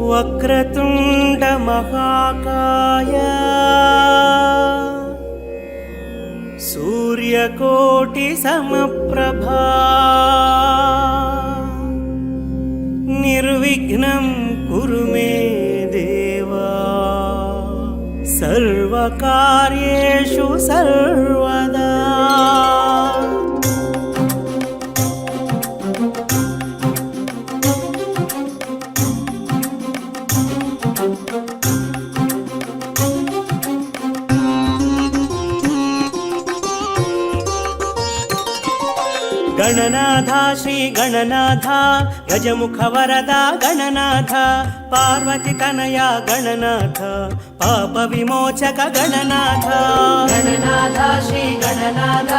వక్రతుండ మహాకాయ సూర్యకోటి సమప్రభా నిర్విఘ్నం కురు మే దేవా సర్వకార్యేషు సర్వదా. గణనాథ శ్రీ గణనాథ గజముఖ వరద గణనాథ పార్వతి తనయ గణనాథ పాప విమోచక గణనాథ. గణనాథ శ్రీ గణనాథ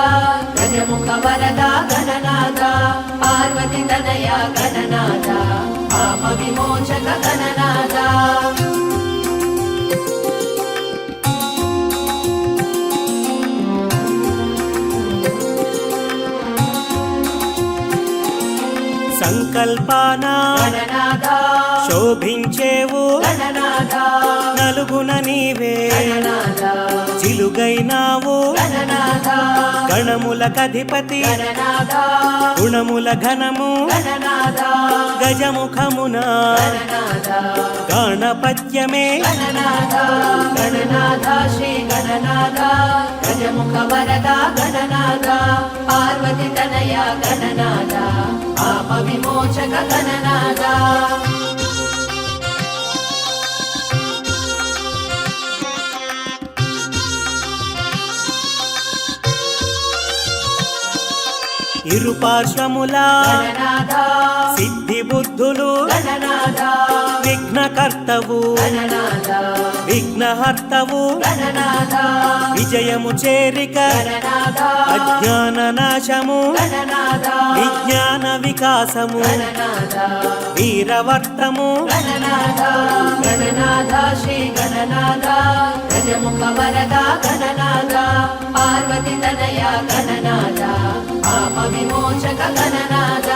గజముఖ వరద గణనాథ పార్వతి తనయ గణనాథ పాప విమోచక గణనాథ. సంకల్పాన గణనాథ శోభించేవు గణనాథ నలుగున నీవే గణనాథ చిలుగైనావు గణనాథ గణములకధిపతి గణనాథ గుణముల ఘనము గణనాథ గజముఖమున గణనాథ గణపత్యమే గణనాథ. గణనాథ శ్రీ గణనాథ గజముఖ వరద గణనాథ పార్వతి తనయ గణనాథ పాప విమోచక గణనాథ. ఇరుపార్శ్వముల గణనాథ సిద్ధి బుద్ధులు గణనాథ విఘ్నకర్తవు గణనాథ విఘ్నహర్తవు గణనాథ విజయము చేరిక గణనాథ అజ్ఞాన నాశము గణనాథ విజ్ఞాన వికాసము గణనాథ వీరవర్తము గణనాథ. గణనాథ శ్రీ గణనాథ గజముఖ వరద గణనాథ పార్వతి తనయ గణనాథ పాప విమోచక గణనాథ.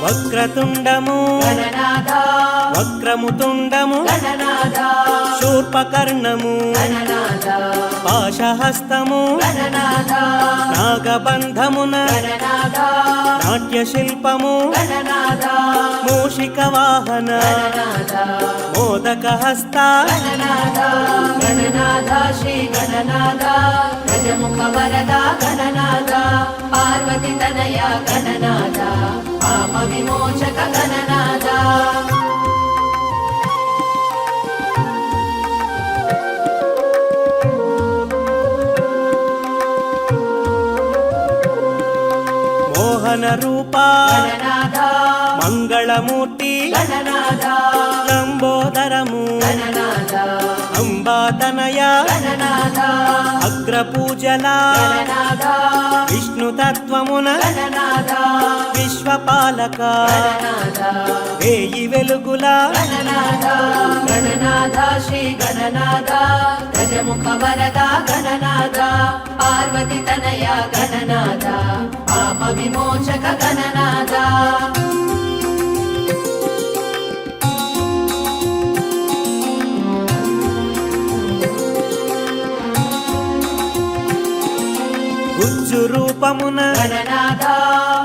వక్రతుండము గణనాథ వక్రముతుండము గణనాథ శూర్పకర్ణము గణనాథ పాశహస్తము గణనాథ నాగబంధమున గణనాథ నాట్యశిల్పము గణనాథ మూషిక వాహన గణనాథ మోదక హస్త గణనాథ. గణనాథ శ్రీ గణనాథ గజముఖ వరద గణనాథ పార్వతి తనయ గణనాథ పాప విమోచక గణనాథ. మోహన రూప గణనాథ మంగళమూర్తి గణనాథ లంబోదరము గణనాథ అంబాతనయ గణనాథ అగ్రపూజల గణనాథ విష్ణుతత్వమున గణనాథ విశ్వపాలక గణనాథ వేయి వెలుగుల గణనాథ. గణనాథ శ్రీ గణనాథ గజముఖ వరద గణనాథ పార్వతి తనయ గణనాథ పాప విమోచక గణనాథ. గుజ్జు రూపమున గణనాథ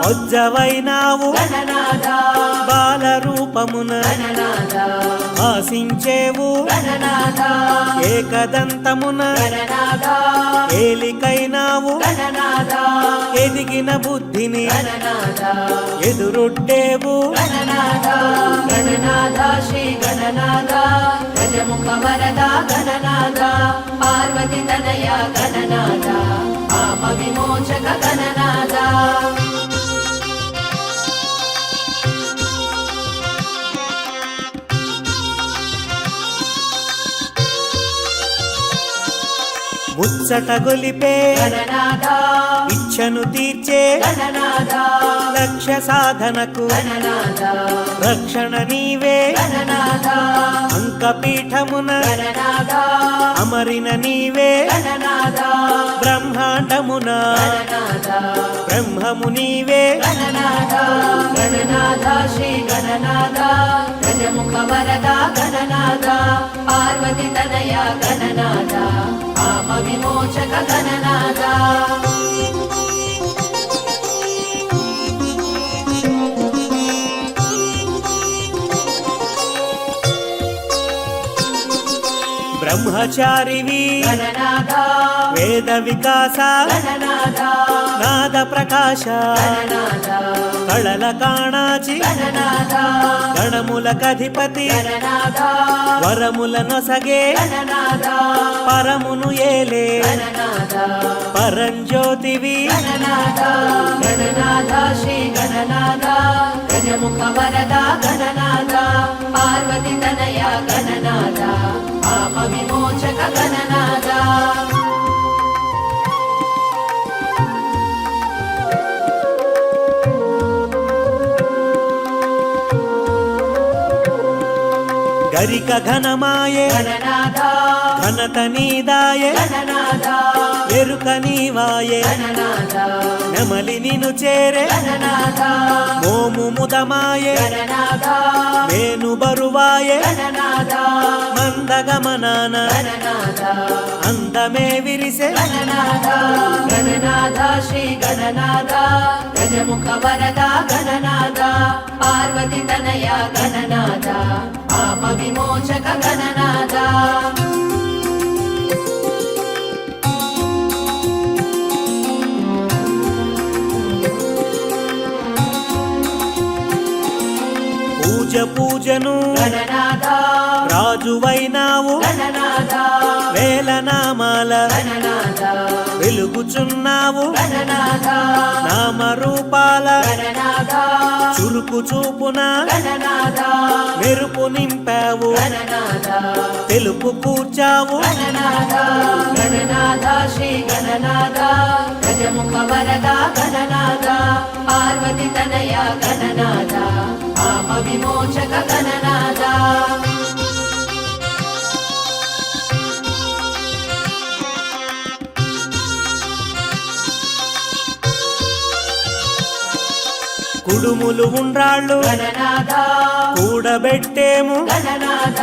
ఉజ్జవైనావు గణనాథ బాల రూపమున గణనాథ ఆశించేవు గణనాథ ఏకదంతమున గణనాథ ఏలికైనావు గణనాథ ఎదిగిన బుద్ధిని గణనాథ ఎదురొడ్డేవు గణనాథ. గణనాథ శ్రీ గణనాథ గజముఖ వరద గణనాథ పార్వతి తనయ గణనాథ పాప విమోచక గణనాథ. ముచ్చట గొలిపే గణనాథ ఇచ్చను తీర్చే గణనాథ లక్ష్య సాధనకు గణనాథ రక్షణ నీవే గణనాథ అంకపీఠమున గణనాథ అమరిన నీవే గణనాథ బ్రహ్మాండమున గణనాథ బ్రహ్మము నీవే గణనాథ గణనాథ శ్రీ గణనాథ గజముఖ వరద గణనాథ పార్వతి తనయ గణనాథ పాప విమోచక గణనాథ బ్రహ్మచారివి గణనాథ వేద వికాస గణనాథ నాద ప్రకాశ గణనాథ కళల కాణాచి గణనాథ గణములకధిపతి గణనాథ వరముల నొసగే గణనాథ పరమును ఏలే గణనాథ పరంజ్యోతివి గణనాథ గణనాథ శ్రీ గణనాథ గజముఖ వరద గణనాథ పార్వతి తనయ గణనాథ పాప విమోచక గణనాథ గరిక ఘనమాయే గణనాథ ఘనత నీదాయే గణనాథ ఎరుక నీవాయే గణనాథ నెమలి నిను చేరే గణనాథ మోము ముదమాయే గణనాథ మేను బరువాయే గణనాథ మందగమనాన గణనాథ అందమే విరిసే గణనాథ గణనాథ శ్రీ గణనాథ గజముఖ వరద గణనాథ పార్వతి తనయ గణనాథ పాప విమోచక గణనాథ పూజను గణనాథ రాజువైనావు గణనాథ వేల నామాల గణనాథ వెలుగుచున్నావు గణనాథ నామరూపాల గణనాథ చురుకు చూపున గణనాథ మెరుపు నింపావు గణనాథ తెలుపు కూర్చావు గణనాథ గణనాథ శ్రీ గణనాథ గజముఖ వరద గణనాథ పార్వతి తనయ గణనాథ పాప విమోచక గణనాథ కుడుములు ఉండ్రాళ్ళు గణనాథ కూడబెట్టేము గణనాథ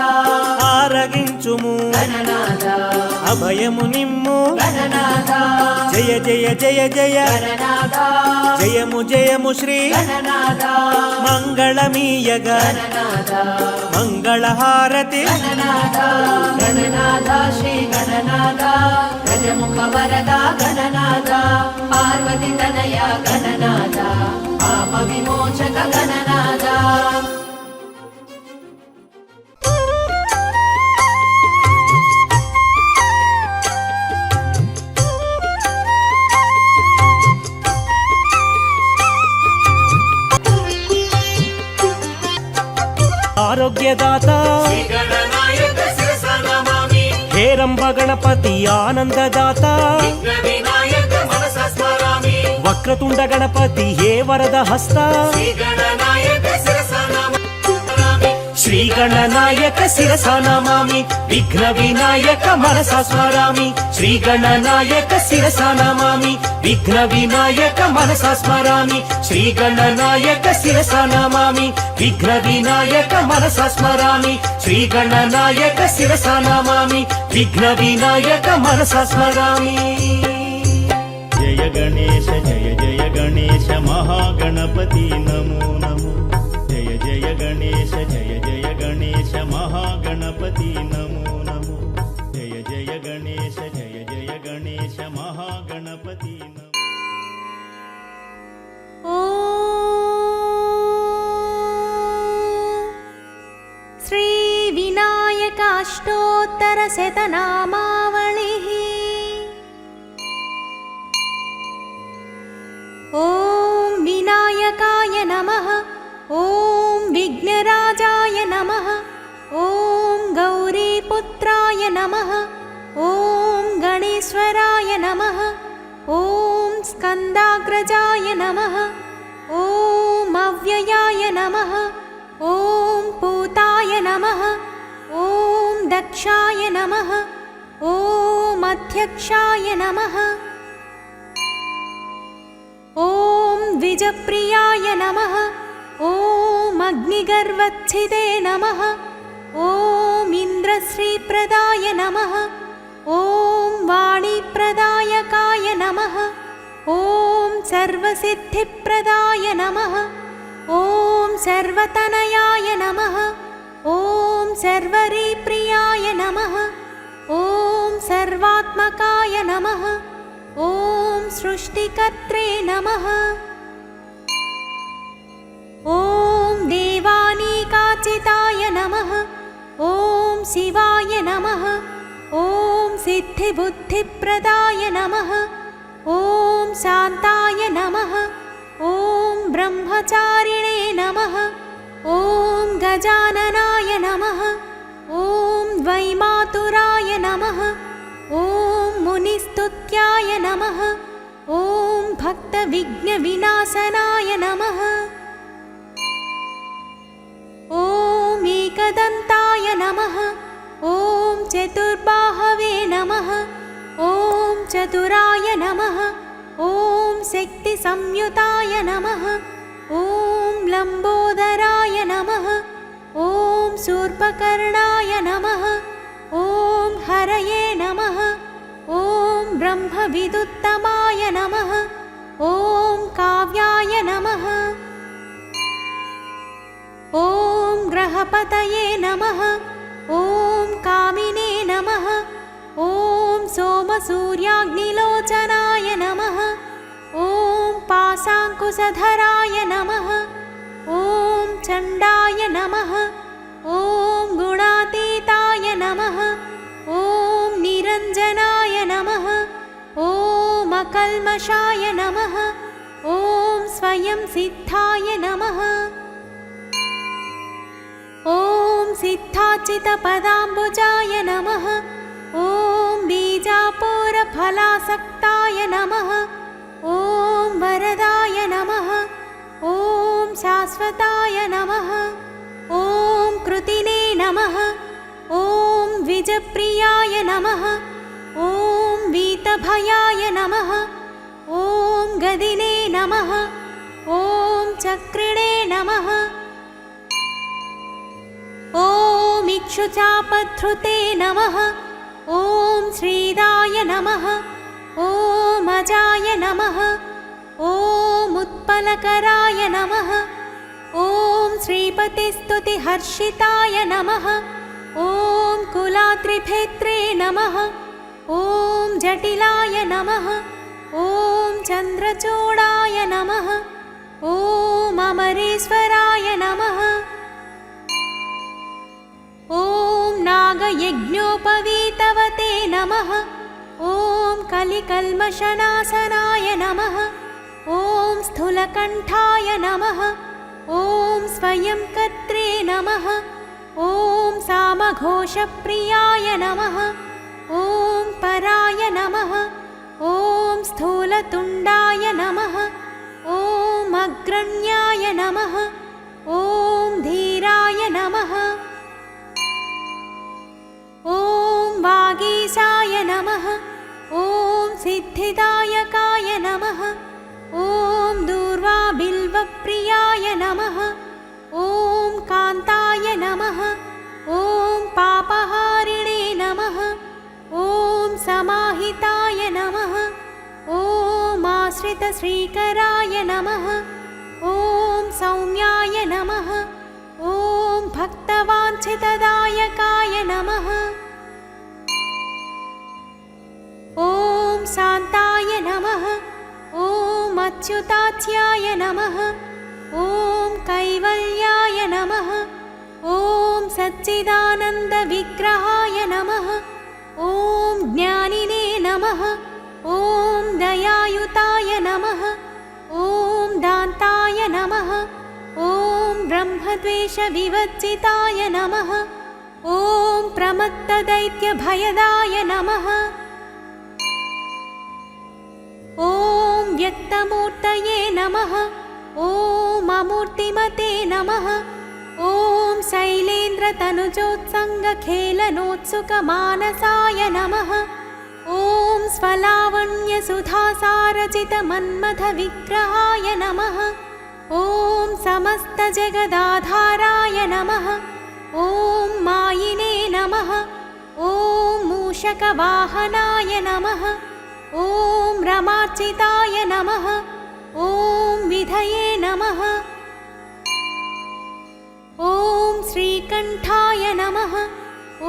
ఆరగించుము గణనాథ అభయము నిమ్ము గణనాథ జయ జయ జయ జయ గణనాథ జయము జయము శ్రీ గణనాథ మంగళమీయగ గణనాథ మంగళహారతి గణనాథ గణనాథ శ్రీ గణనాథ గజముఖ వరద గణనాథ పార్వతి తనయ గణనాథ పాప విమోచక గణనాథ ఆరోగ్యదాత గణనాయక శిరసా నమామి హేరంబ గణపతి ఆనందదాత వినాయక మనసా స్మరామి వక్రతుండ గణపతి హే వరద హస్త గణనాయక శిరసా నమామి శ్రీ గణనాయక శిరసా నమామి విఘ్న వినాయక మనసా స్మరామి శ్రీ గణనాయక శిరసా నమామి విఘ్న వినాయక మనసా స్మరామి శ్రీ గణనాయక శిరసా నమామి విఘ్న వినాయక మనసా స్మరామి శ్రీ గణనాయక శిరసా నమామి విఘ్న వినాయక మనసా స్మరామి జయ గణేశ మహాగణపతి నమో నమో జయ జయ గణేశ మహాగణపతి నమో నమో జయ జయ గణేశ మహాగణపతి నమో శ్రీ विनायकाष्टोत्तरशतनामावलिः ॐ विनायकाय नमः ॐ विघ्नराजाय नमः ॐ गौरीपुत्राय नमः ॐ गणेश्वराय नमः। ॐ स्कन्दाग्रजाय नमः। ॐ अव्ययाय नमः। ॐ पूताय नमः। ॐ दक्षाय नमः। ॐ अध्यक्षाय नमः। ॐ द्विजप्रियाय नमः। ॐ अग्निगर्वच्छिदे नमः। ॐ इन्द्रश्रीप्रदाय नमः। ॐ वाणीप्रदायकाय नमः। ॐ सर्वसिद्धिप्रदाय नमः। ॐ सर्वतनयाय नमः। ॐ सर्वरीप्रियाय नमः। ॐ सर्वात्मकाय नमः। ॐ सृष्टिकर्त्रे नमः। ॐ देवानीकाचिताय नमः। ॐ शिवाय नमः। ॐ सिद्धिबुद्धिप्रदाय नमः। ॐ शान्ताय नमः। ॐ ब्रह्मचारिणे नमः। ॐ गजाननाय नमः। ॐ वैमातुराय नमः। ॐ मुनिस्तुत्याय नमः। ॐ भक्तविघ्नविनाशनाय नमः। ॐ एकदन्ताय नमः। ॐ चतुर्बाहवे नमः। ॐ चतुराय नमः। ॐ शक्तिसंयुताय नमः। ॐ लम्बोदराय नमः। ॐ शूर्पकर्णाय नमः। ॐ हरये नमः। ॐ ब्रह्मविदुत्तमाय नमः। ॐ काव्याय नमः। ॐ ग्रहपतये नमः। ॐ कामिने नमः। ॐ सोमसूर्याग्निलोचनाय नमः। ॐ पाशाङ्कुशधराय नमः। ॐ चण्डाय नमः। ॐ गुणातीताय नमः। ॐ निरञ्जनाय नमः। ॐ अकल्मषाय नमः। ॐ स्वयं सिद्धाय नमः। ॐ सिद्धाचितपदाम्बुजाय नमः। ॐ बीजापूरफलासक्ताय नमः। ॐ वरदाय नमः। ॐ शाश्वताय नमः। ॐ कृतिने नमः। ॐ द्विजप्रियाय नमः। ॐ वीतभयाय नमः। ॐ गदिने नमः। ॐ चक्रिणे नमः। ॐ इक्षुचापधृते नमः। ॐ श्रीदाय नमः। ॐ अजाय नमः। ॐ उत्पलकराय नमः। ॐ श्रीपतिस्तुतिहर्षिताय नमः। ॐ कुलात्रिभेत्रे नमः। ॐ जटिलाय नमः। ॐ चन्द्रचूडाय नमः। ॐ अमरेश्वराय नमः। ॐ नागयज्ञोपवीतवते नमः। ॐ कलिकल्मषनाशनाय नमः। ॐ स्थूलकण्ठाय नमः। ॐ स्वयं कर्त्रे नमः। ॐ सामघोषप्रियाय नमः। ॐ पराय नमः। ॐ स्थूलतुण्डाय नमः। ॐ अग्रण्याय नमः। ॐ धीराय नमः। ॐ वागीशाय नमः। ॐ सिद्धिदायकाय नमः। ॐ दूर्वाबिल्वप्रियाय नमः। ॐ कान्ताय नमः। ॐ पापहारिणे नमः। ॐ समाहिताय नमः। ॐ आश्रितश्रीकराय नमः। ॐ सौम्याय नमः। ॐ भक्तवाञ्छितदायकाय नमः। ॐ शान्ताय नमः। ॐ अच्युताच्याय नमः। ॐ कैवल्याय नमः। ॐ सच्चिदानन्दविग्रहाय नमः। ॐ ज्ञानिने नमः। ॐ दयायुताय नमः। ॐ दान्ताय नमः। ॐ ब्रह्मद्वेषविवर्जिताय नमः। ॐ प्रमत्तदैत्यभयदाय नमः। व्यक्तमूर्तये नमः ॐ अमूर्तिमते नमः ॐ शैलेन्द्रतनुजोत्सङ्गखेलनोत्सुकमानसाय नमः ॐ स्वलावण्यसुधासारचितमन्मथविग्रहाय नमः ॐ समस्तजगदाधाराय नमः ॐ मायिने नमः ॐ मूषकवाहनाय नमः ॐ रमार्चिताय नमः ॐ विधये नमः ॐ श्रीकण्ठाय नमः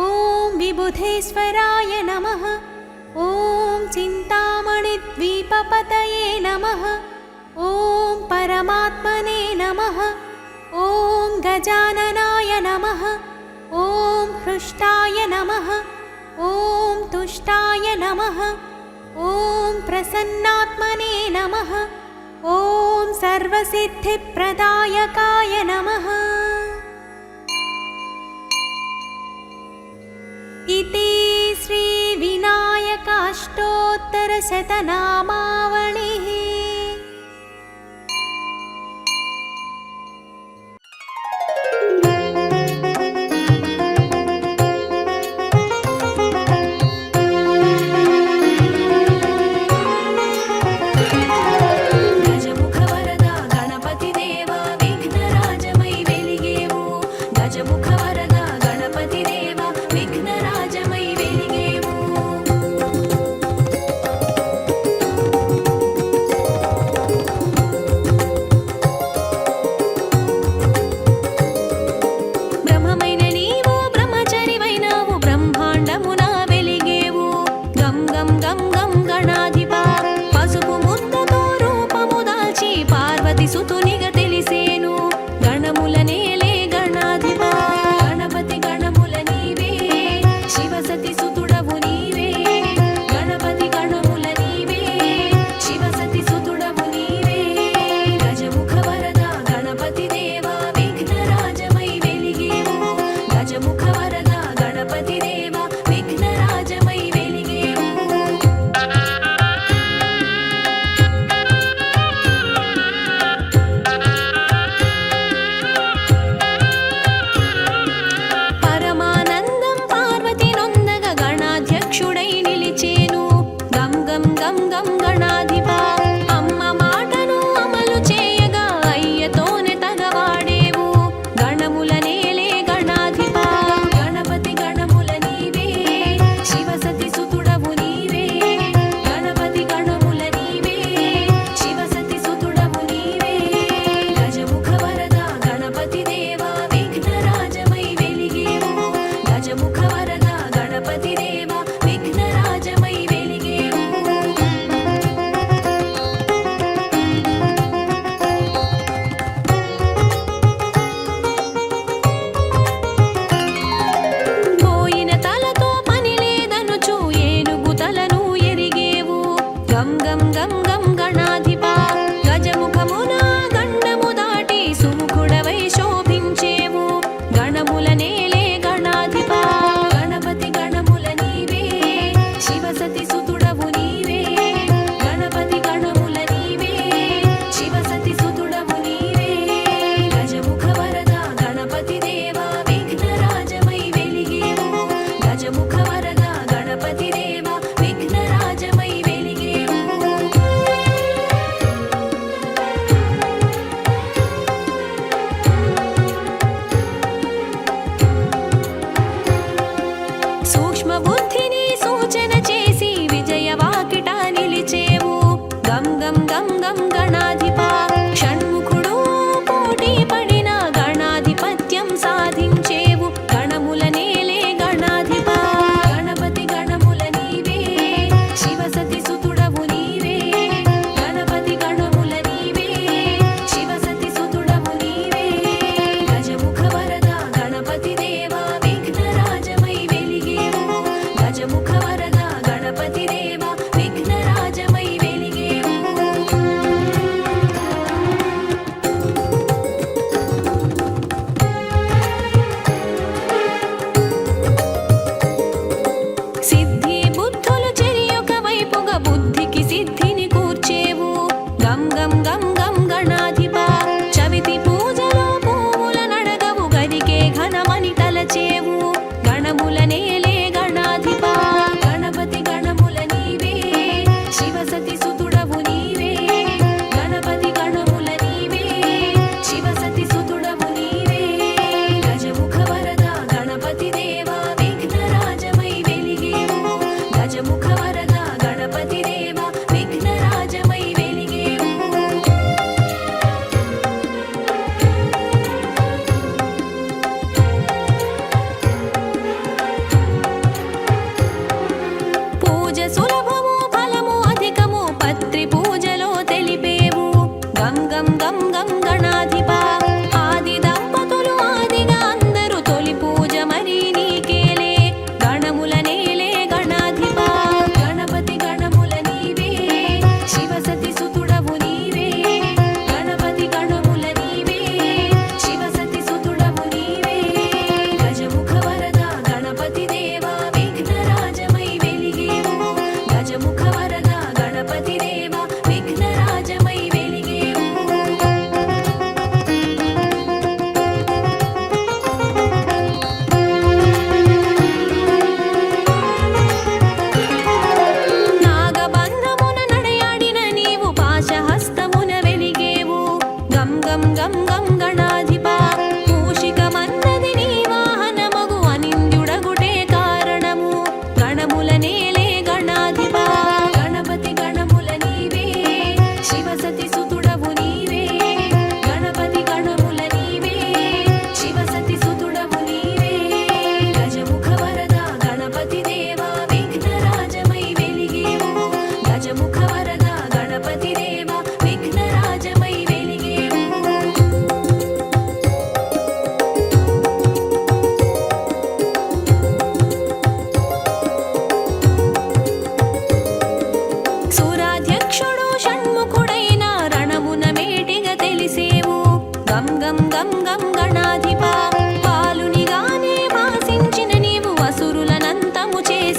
ॐ विबुधेश्वराय नमः ॐ चिन्तामणिद्वीपपतये नमः ॐ परमात्मने नमः ॐ गजाननाय नमः ॐ हृष्टाय नमः ॐ तुष्टाय नमः ॐ प्रसन्नात्मने नमः ॐ सर्वसिद्धिप्रदायकाय नमः इति श्रीविनायकाष्टोत्तरशतनामावलिः సాధించేవు గణముల నేలే గణాధిపా గణపతి గణముల దేవా విఘ్నరాజమై వెలిగేవు గజముఖ వరదా గణపతి దేవా విఘ్నరాజమై వెలిగేవు సురాధ్యక్షుడు షణ్ముఖుడైన రణమున మేటిగా తెలిసేవు గం గం గం గం గణాధిప పాలునిగానే భాసించిన నీవు అసురులనంతము చేసి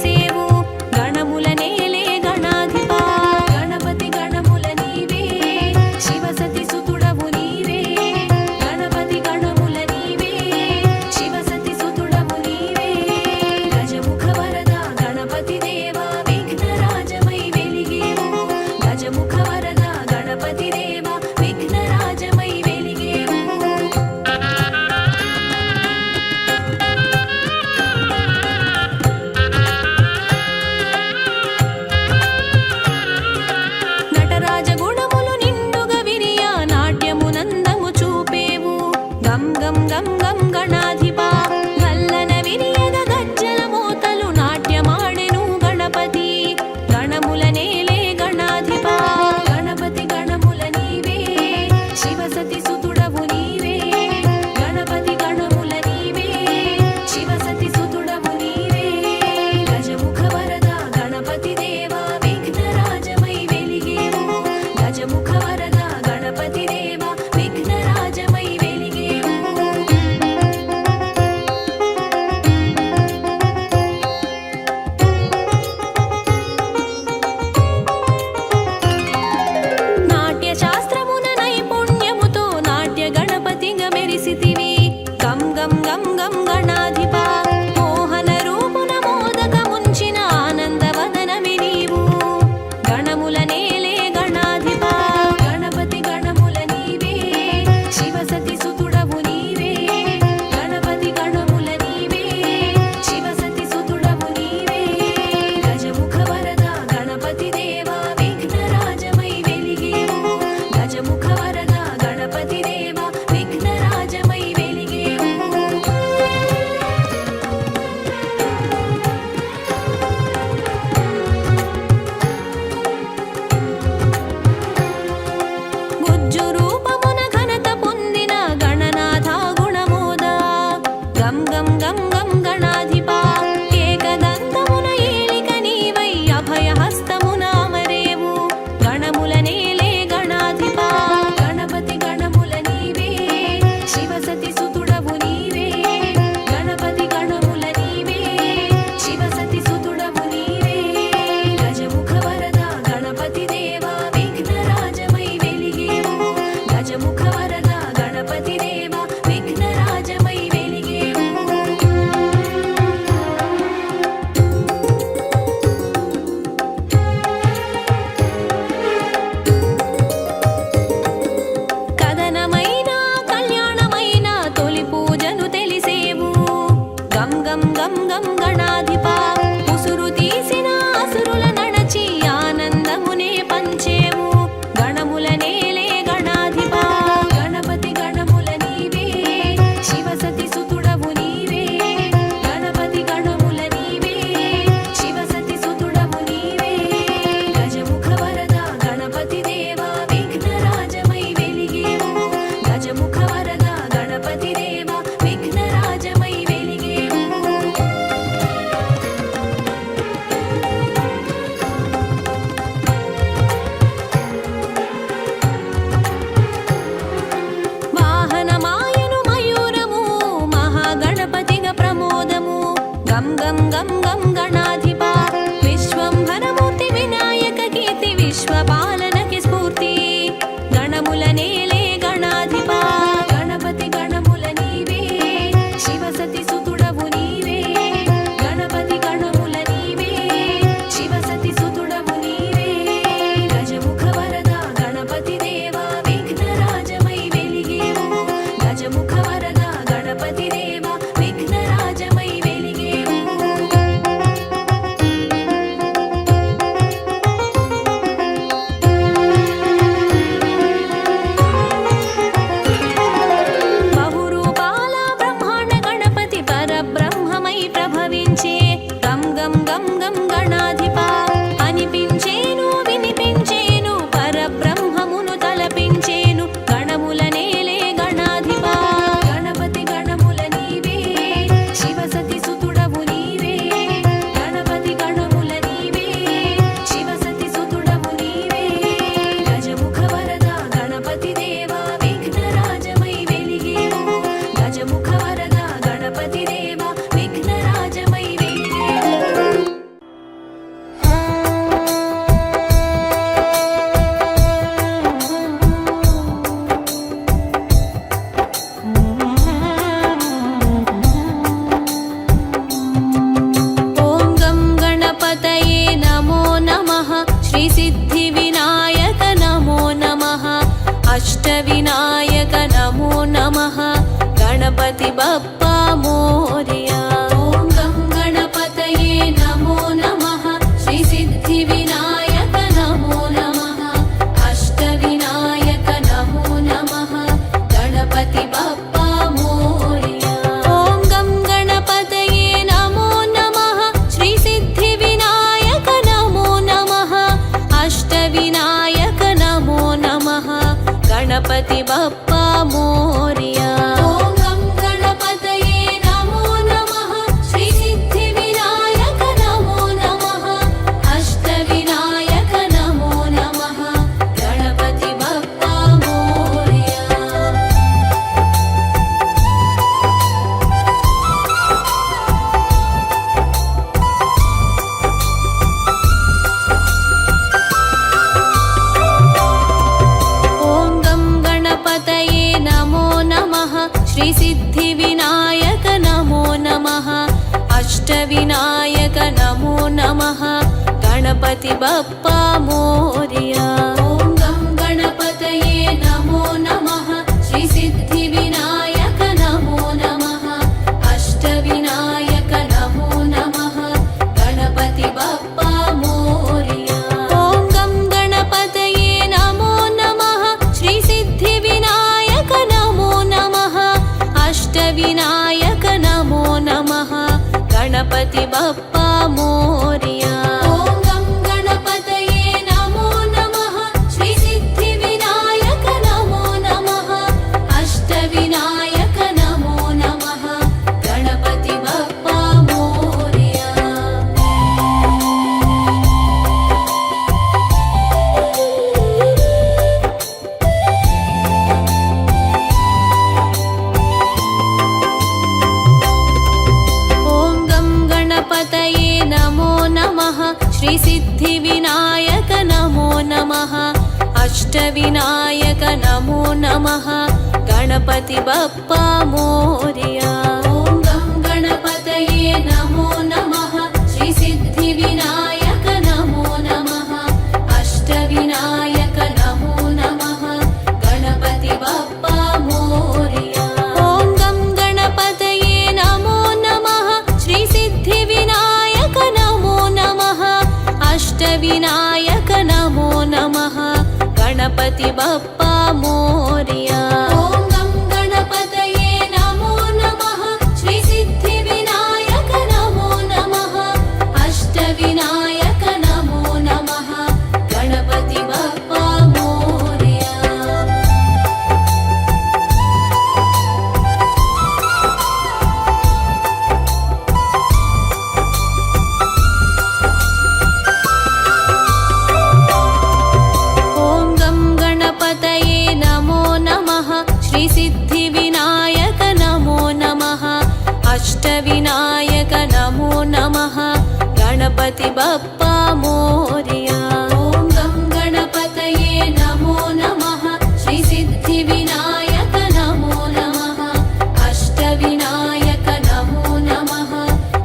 గం గం గణాధిపా అనిపించేను వినిపించేను పరబ్రహ్మమును తలపించేను గణముల నేలే గణాధిపా గణపతి గణముల నీవే శివసతి సుతుడవు నీవే గణపతి గణముల నీవే శివసతి సుతుడవు నీవే గజముఖ వరద గణపతి దేవా విఘ్నరాజమై వెలిగేవు గజముఖ వరద గణపతి దేవా విఘ్నరాజమై వెలిగేవు ఓం గం గణపతయే నమో నమః శ్రీ సిద్ధి వినాయక నమో నమః అష్ట వినాయక నమో నమః గణపతి బప్పా మోరియా ఓం గం గణపతయే నమో నమః శ్రీ సిద్ధి వినాయక నమో నమః అష్ట వినాయక నమో నమః గణపతి బప్పా మోరియా ఓం గం గణపతయే నమో నమః శ్రీ సిద్ధి వినాయక నమో నమః అష్ట వినాయక నమో నమః గణపతి బప్పా మోరియా ఓం గం గణపతయే నమో నమః శ్రీ సిద్ధి వినాయక నమో నమః అష్ట వినాయక నమో నమః గణపతి బప్పా మోరియా ఓం గం గణపతయే నమో నమః శ్రీ సిద్ధి వినాయక నమో నమః అష్ట వినాయక నమో నమః గణపతి బప్పా మోరియా ఓం గం గణపతయే నమో నమః శ్రీ సిద్ధి వినాయక నమో నమః అష్ట వినాయక నమో నమః గణపతి బప్పా మోరియా ఓం గం గణపతయే నమో నమః శ్రీ సిద్ధి వినాయక నమో నమః అష్ట వినాయక నమో నమః గణపతి బప్పా మోరియా ఓం గం గణపతయే నమో నమః శ్రీ సిద్ధి వినాయక నమో నమః అష్ట వినాయక నమో నమః గణపతి బప్పా మోరియా ఓం గం గణపతయే నమో నమః శ్రీ సిద్ధి వినాయక నమో నమః అష్ట వినాయక నమో నమః గణపతి బప్పా మోరియా ఓం గం గణపతయే నమో నమః శ్రీ సిద్ధి వినాయక నమో నమః అష్ట వినాయక నమో నమః గణపతి బప్పా మోరియా ఓం గం గణపతయే నమో నమః శ్రీ సిద్ధి వినాయక నమో నమః అష్ట వినాయక నమో నమః గణపతి బప్పా మోరియా ఓం గం గణపతయే నమో నమః శ్రీ సిద్ధి వినాయక నమో నమః అష్ట వినాయక నమో నమః గణపతి బప్పా మోరియా ఓం గం గణపతయే నమో నమః శ్రీ సిద్ధి వినాయక నమో నమః అష్ట వినాయక నమో నమః గణపతి బప్పా మోరియా ఓం గం గణపతయే నమో నమః శ్రీ సిద్ధి వినాయక నమో నమః అష్ట వినాయక నమో నమః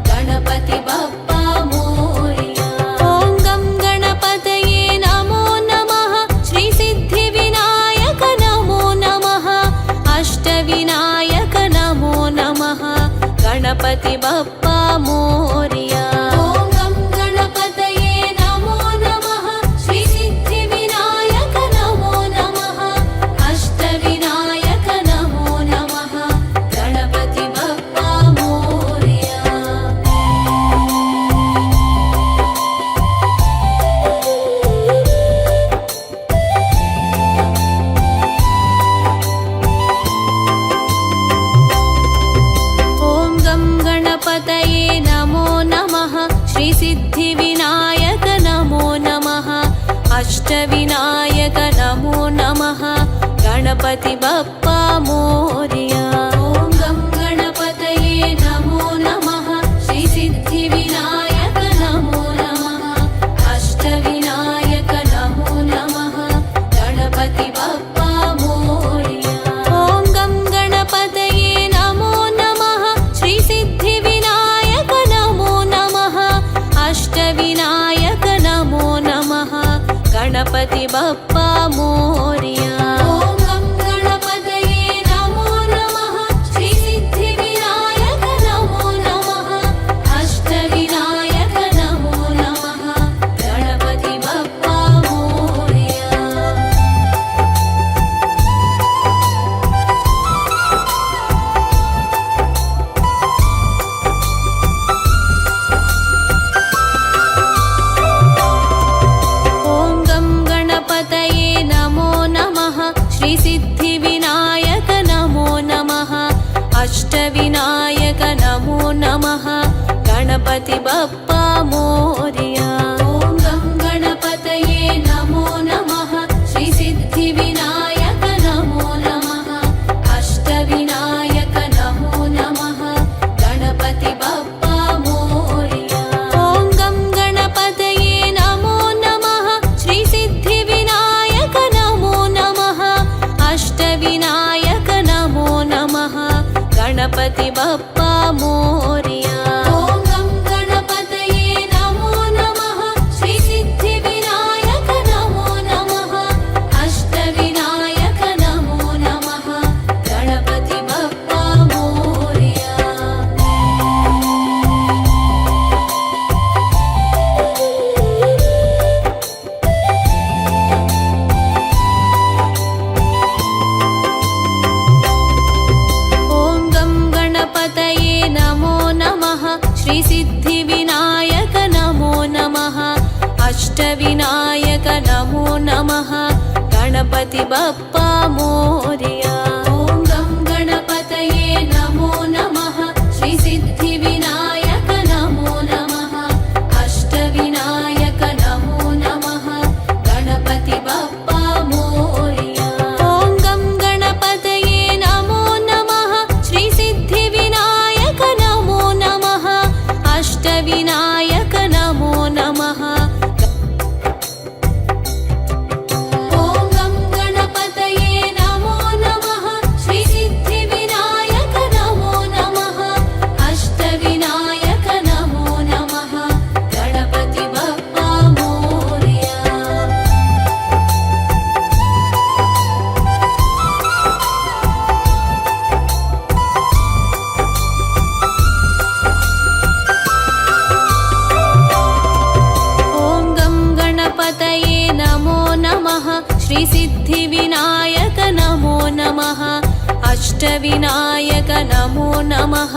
గణపతి బప్పా మోరియా ఓం గం గణపతయే నమో నమః శ్రీ సిద్ధి వినాయక నమో నమః అష్ట వినాయక నమో నమః గణపతి బప్పా మోరియా ఓం గం గణపతయే నమో నమః శ్రీ సిద్ధి వినాయక నమో నమః అష్ట వినాయక నమో నమః గణపతి బప్పా మోరియా श्रीसिद्धिविनायक नमो नमः अष्टविनायक नमो नमः गणपति बप्पा मोरया ॐ गं गणपतये नमो नमः श्रीसिद्धिविनायक नमो नमः अष्टविनायक नमो नमः गणपति बप्पा मोरया ॐ गं गणपतये नमो नमः श्रीसिद्धिविनायक नमो नमः अष्टविनायक नमो नमः गणपति बप्पा मोरया ॐ गं गणपतये नमो नमः श्रीसिद्धिविनायक नमो नमः अष्टविनायक नमो नमः गणपति बप्पा मोरया ॐ गं गणपतये नमो नमः श्रीसिद्धिविनायक नमो नमः अष्टविनायक नमो नमः गणपति बप्पा मोरया ॐ गं गणपतये नमो नमः श्रीसिद्धिविनायक नमो नमः अष्टविनायक नमो नमः गणपति बप्पा मोरया ॐ गं गणपतये नमो नमः श्रीसिद्धिविनायक नमो नमः अष्टविनायक नमो नमः गणपति बप्पा मोरया ॐ गं गणपतये नमो नमः श्रीसिद्धिविनायक नमो नमः अष्टविनायक नमो नमः गणपति बप्पा मोरया ॐ गं गणपतये नमो नमः श्रीसिद्धिविनायक नमो नमः अष्टविनायक नमो नमः गणपति बप्पा मोरया ॐ गं गणपतये नमो नमः श्रीसिद्धिविनायक नमो नमः अष्टविनायक नमो नमः गणपति बप्पा मोरया ॐ गं गणपतये नमो नमः श्रीसिद्धिविनायक नमो नमः अष्टविनायक नमो नमः ॐ गं गणपतये नमो नमः श्रीसिद्धिविनायक नमो नमः अष्टविनायक नमो नमः गणपति बप्पा मोरया ॐ गं गणपतये नमो नमः श्रीसिद्धिविनायक नमो नमः अष्टविनायक नमो नमः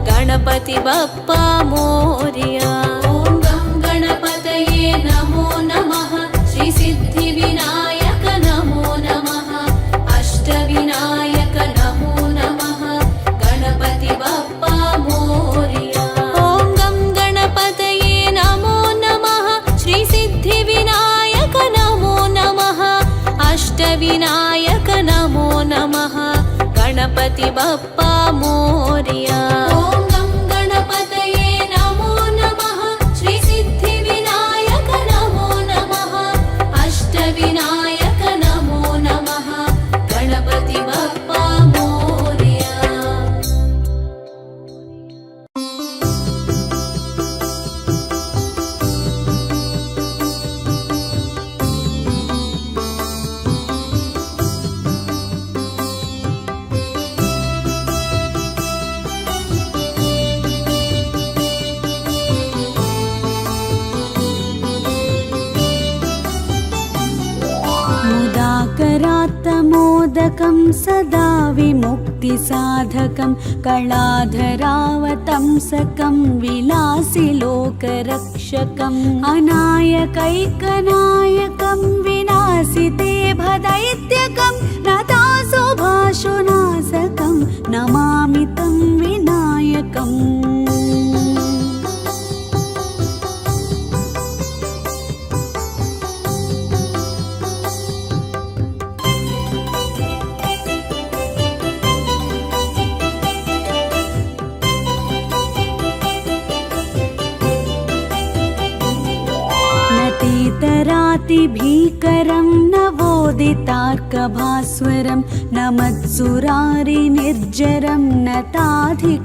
गणपति बप्पा मोरया ॐ गं गणपतये नमो नमः श्रीसिद्धिविनायक नमो नमः अष्टविनायक नमो नमः गणपति बप्पा मोरया ॐ गं गणपतये नमो नमः श्रीसिद्धिविनायक नमो नमः अष्टविनायक नमो नमः गणपति बप्पा मोरया ॐ गं गणपतये नमो नमः श्रीसिद्धिविनायक नमो नमः अष्टविनायक नमो नमः गणपति बप्पा मोरया मुदाकरात्तमोदकं सदा विमुक्तिसाधकं कलाधरावतंसकं विलासिलोकरक्षकम् अनायकैकनायकं विनाशिते भदैत्यकं नतासुभाशुनाशकं नमामि तं विनायकम् नातिभीकरं नवोदितार्कभास्वरं नमत्सुरारिनिर्जरं नताधिकापदुद्धरं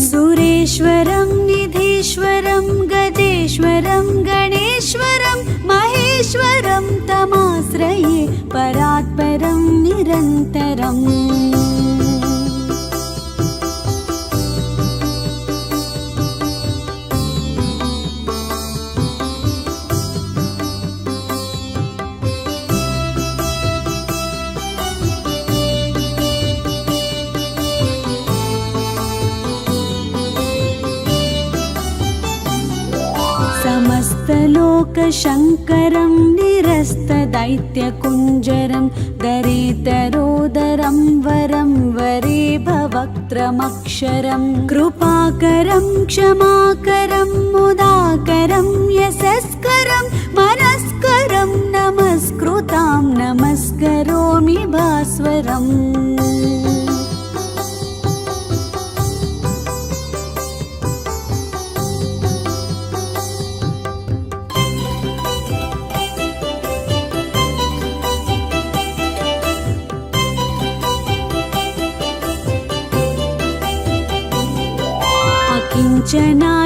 सुरेश्वरं निधीश्वरं गजेश्वरं गणेश्वरं महेश्वरं तमाश्रये परात्परं निरन्तरम् समस्तलोकशङ्करं निरस्तदैत्यकुञ्जरं दरेतरोदरं वरं वरे भवक्त्रमक्षरं कृपाकरं क्षमाकरं मुदाकरं यशस्करं मनस्करं नमस्कृतां नमस्करोमि भास्वरम्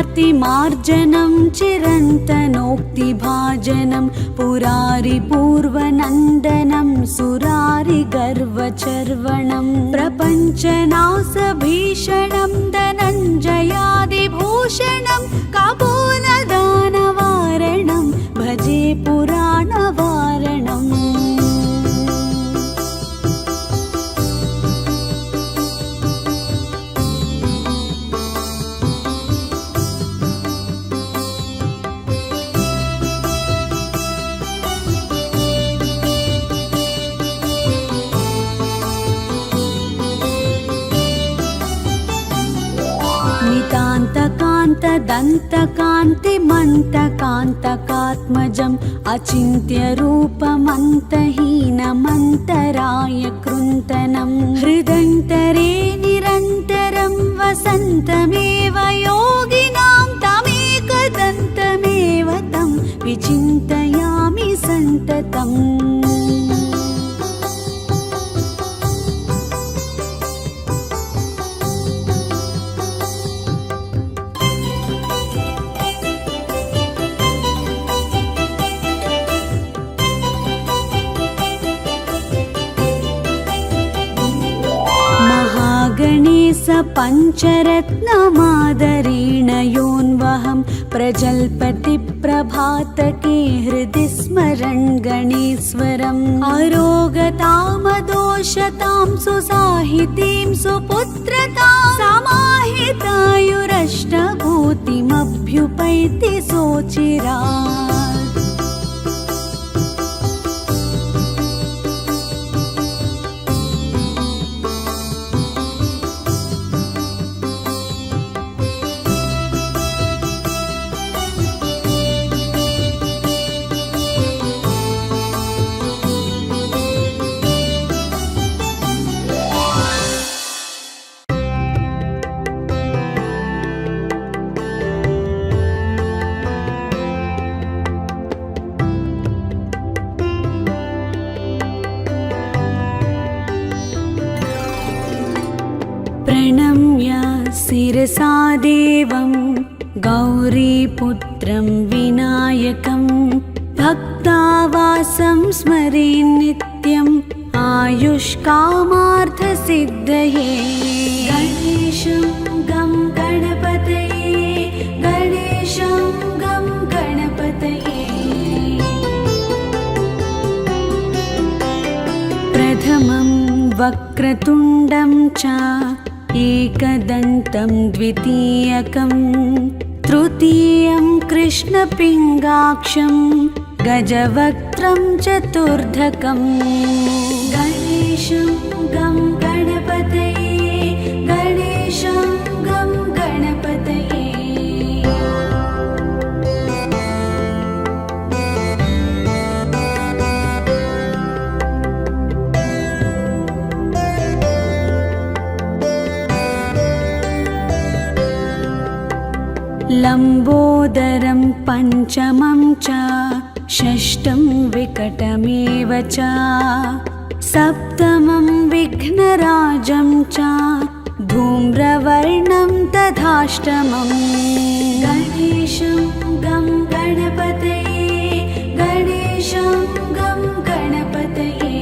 किञ्चनार्तिमार्जनं चिरन्तनोक्तिभाजनं पुरारिपूर्वनन्दनं सुरारिगर्वचर्वणं प्रपञ्चनाशभीषणं धनञ्जयादिभूषणं कपोलदानवारणं भजे पुराणवारणम् दन्तकान्तिमन्तकान्तकात्मजम् अचिन्त्यरूपमन्तहीनमन्तराय कृन्तनं हृदन्तरे निरन्तरं वसन्तमेव योगिनां तमेकदन्तमेव तं विचिन्तयामि सन्ततम् गणेश पञ्चरत्नमादरेण योन्वहं प्रजल्पति प्रभातके हृदि स्मरन् गणेश्वरम् अरोगतामदोषतां सुसाहितीं सुपुत्रतां समाहितायुरष्टभूतिमभ्युपैति सोचिरात् प्रणम्य शिरसा देवं गौरीपुत्रं विनायकं भक्तावासं स्मरे नित्यम् आयुष्कामार्थसिद्धये गणेशं गं गणपतये गणेशं गं गणपतये प्रथमं वक्रतुण्डं च एकदन्तं द्वितीयकं तृतीयं कृष्णपिङ्गाक्षं गजवक्त्रं चतुर्धकम् गणेशं गं गणपतये गणेशं गं गणपतये लम्बोदरं पञ्चमं च षष्ठं विकटमेव च सप्तमं विघ्नराजं च धूम्रवर्णं तथाष्टमम् गणेशं गं गणपतये गणेशं गं गणपतये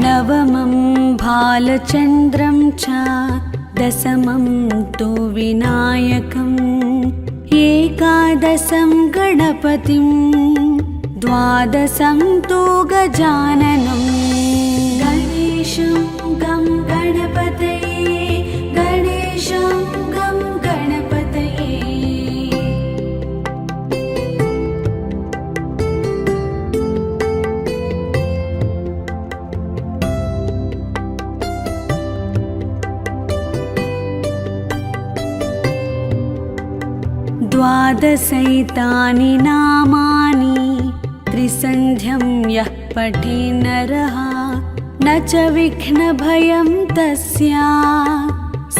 नवमं भालचन्द्रं च दशमं तु विनायकम् एकादशं गणपतिं द्वादशं तु गजाननं गणेशं गं गणपतये गणेशं गं गणपतये द्वादशैतानि नामानि त्रिसन्ध्यं यः पठे नरः न च विघ्नभयं तस्य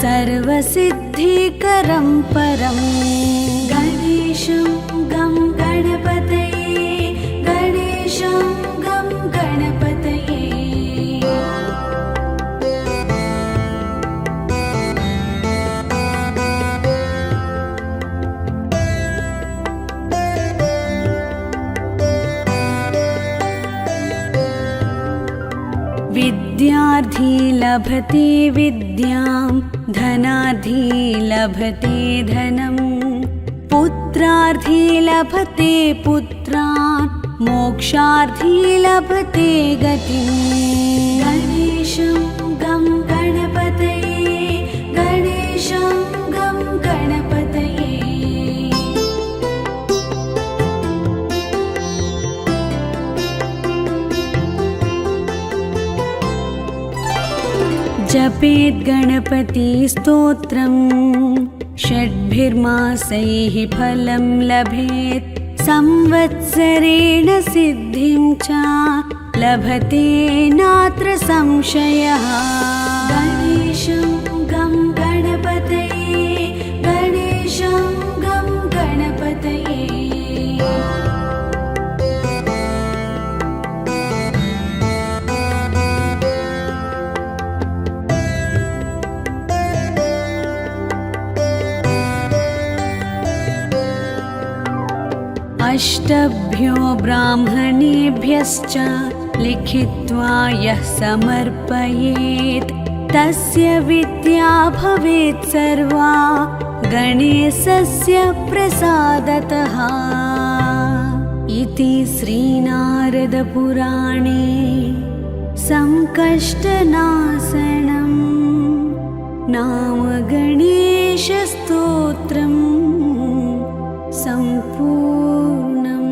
सर्वसिद्धिकरं परम् गणेशं गं गणपतये गणेशं गं गणपतये विद्यार्थी लभते विद्यां धनार्थी लभते धनं पुत्रार्थी लभते पुत्रान् मोक्षार्थी लभते गतिम् गणेशं गं गणपतये गणेशं गं गणपतये जपेत् गणपतिस्तोत्रं षड्भिर्मासैः फलं लभेत् संवत्सरेण सिद्धिं च लभते नात्र संशयः गणेशं गं गणपतये गणेशं गं गणपतये अष्टभ्यो ब्राह्मणेभ्यश्च लिखित्वा यः समर्पयेत् तस्य विद्या भवेत् सर्वा गणेशस्य प्रसादतः इति श्रीनारदपुराणे संकष्टनाशनं नाम गणेशस्तोत्रम् सम्पूर्णम्।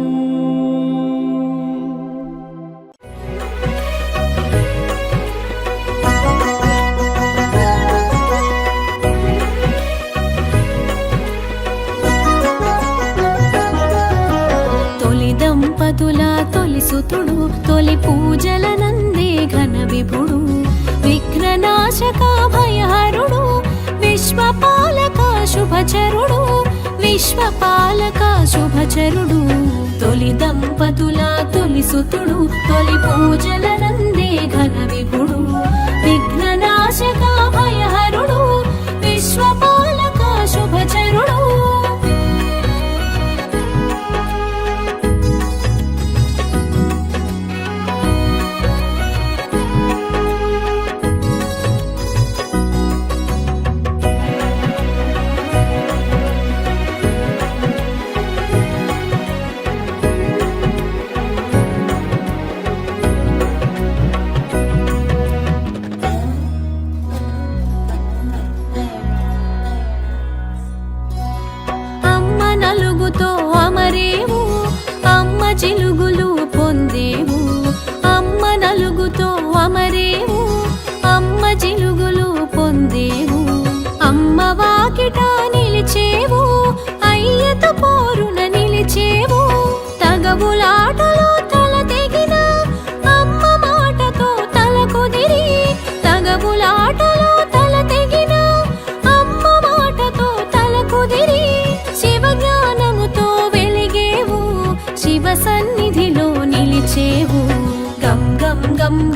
తొలి దంపతుల తొలి సుతుడు తొలి పూజల నందే ఘన విభుడు విఘ్ననాశక భయహరుడు విశ్వపాలక శుభచరుడు విశ్వపాలక శుభచరుడు తొలి దంపతుల తొలి సుతుడు తొలి పూజల నందే ఘన విభుడు విఘ్ననాశక భయహరుడు విశ్వపాలక శుభచరుడు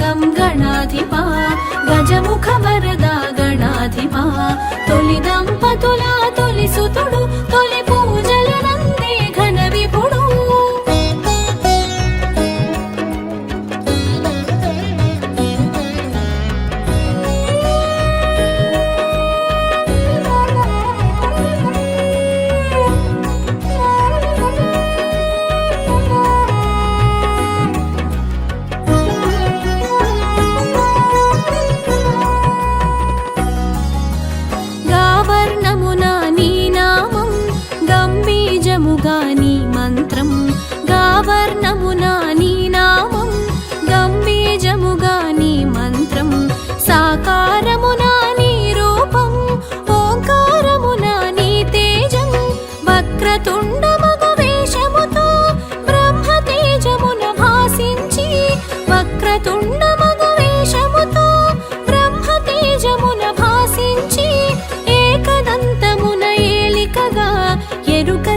గం గణాధిపా గజముఖ వరదా గణాధిపా తొలి దంపతుల తొలి సుతుడు తొలి పూజలు నందే ఘన విభుడు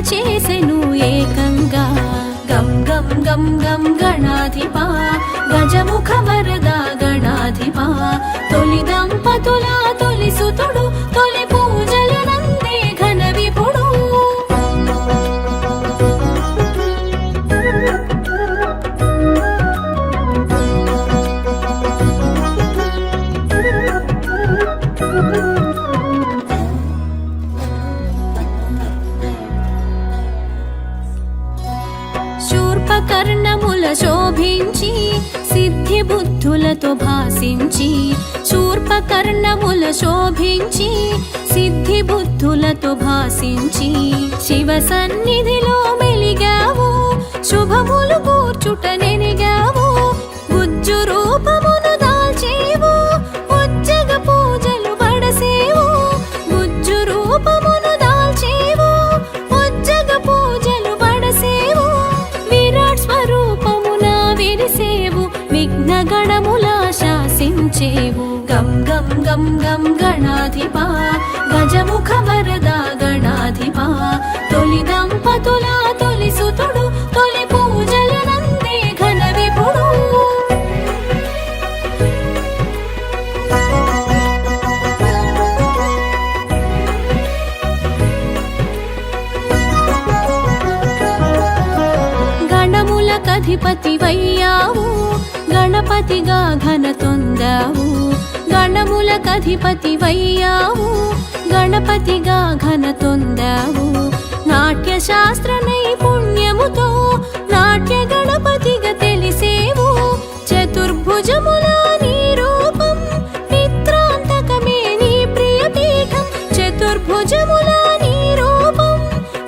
చేసెను ఏకంగా గం గం గం గం గణాధిపా గజముఖ వరదా గణాధిపా తొలి దంపతుల తొలి సుతుడు తొలి పూజలు నందే ఘన విభుడు కర్ణముల శోభించి సిద్ధి బుద్ధులతో భాసించి శూర్పకర్ణముల శోభించి సిద్ధి బుద్ధులతో భాసించి శివ సన్నిధిలో మెలిగావు శుభములు కూర్చుట నెనిగావు గుజ్జు రూపమును దాల్చేవు ఉజ్జగ పూజలు పడసేవు గుజ్జు రూపమును దాల్చేవు ఉజ్జగ పూజలు పడసేవు స్వరూపమున విరిసేవు విఘ్న గణముల శాసించేవు గం గం గం గం గణాధిపా గజముఖ వరదా గణాధిపా తొలి దంపతుల తొలి సుతుడు తొలి పూజలు నందే ఘన విభుడు గణములకధిపతివయ్యావు గణపతిగా ఘన తొందావు గణములకధిపతివయ్యావు గణపతిగా ఘన తొందావు నాట్య శాస్త్ర నైపుణ్యముతో నాట్య గణపతిగా తెలిసేవు చతుర్భుజముల నీ రూపం మిత్రాంతకమే నీ ప్రియ పీఠం చతుర్భుజముల నీ రూపం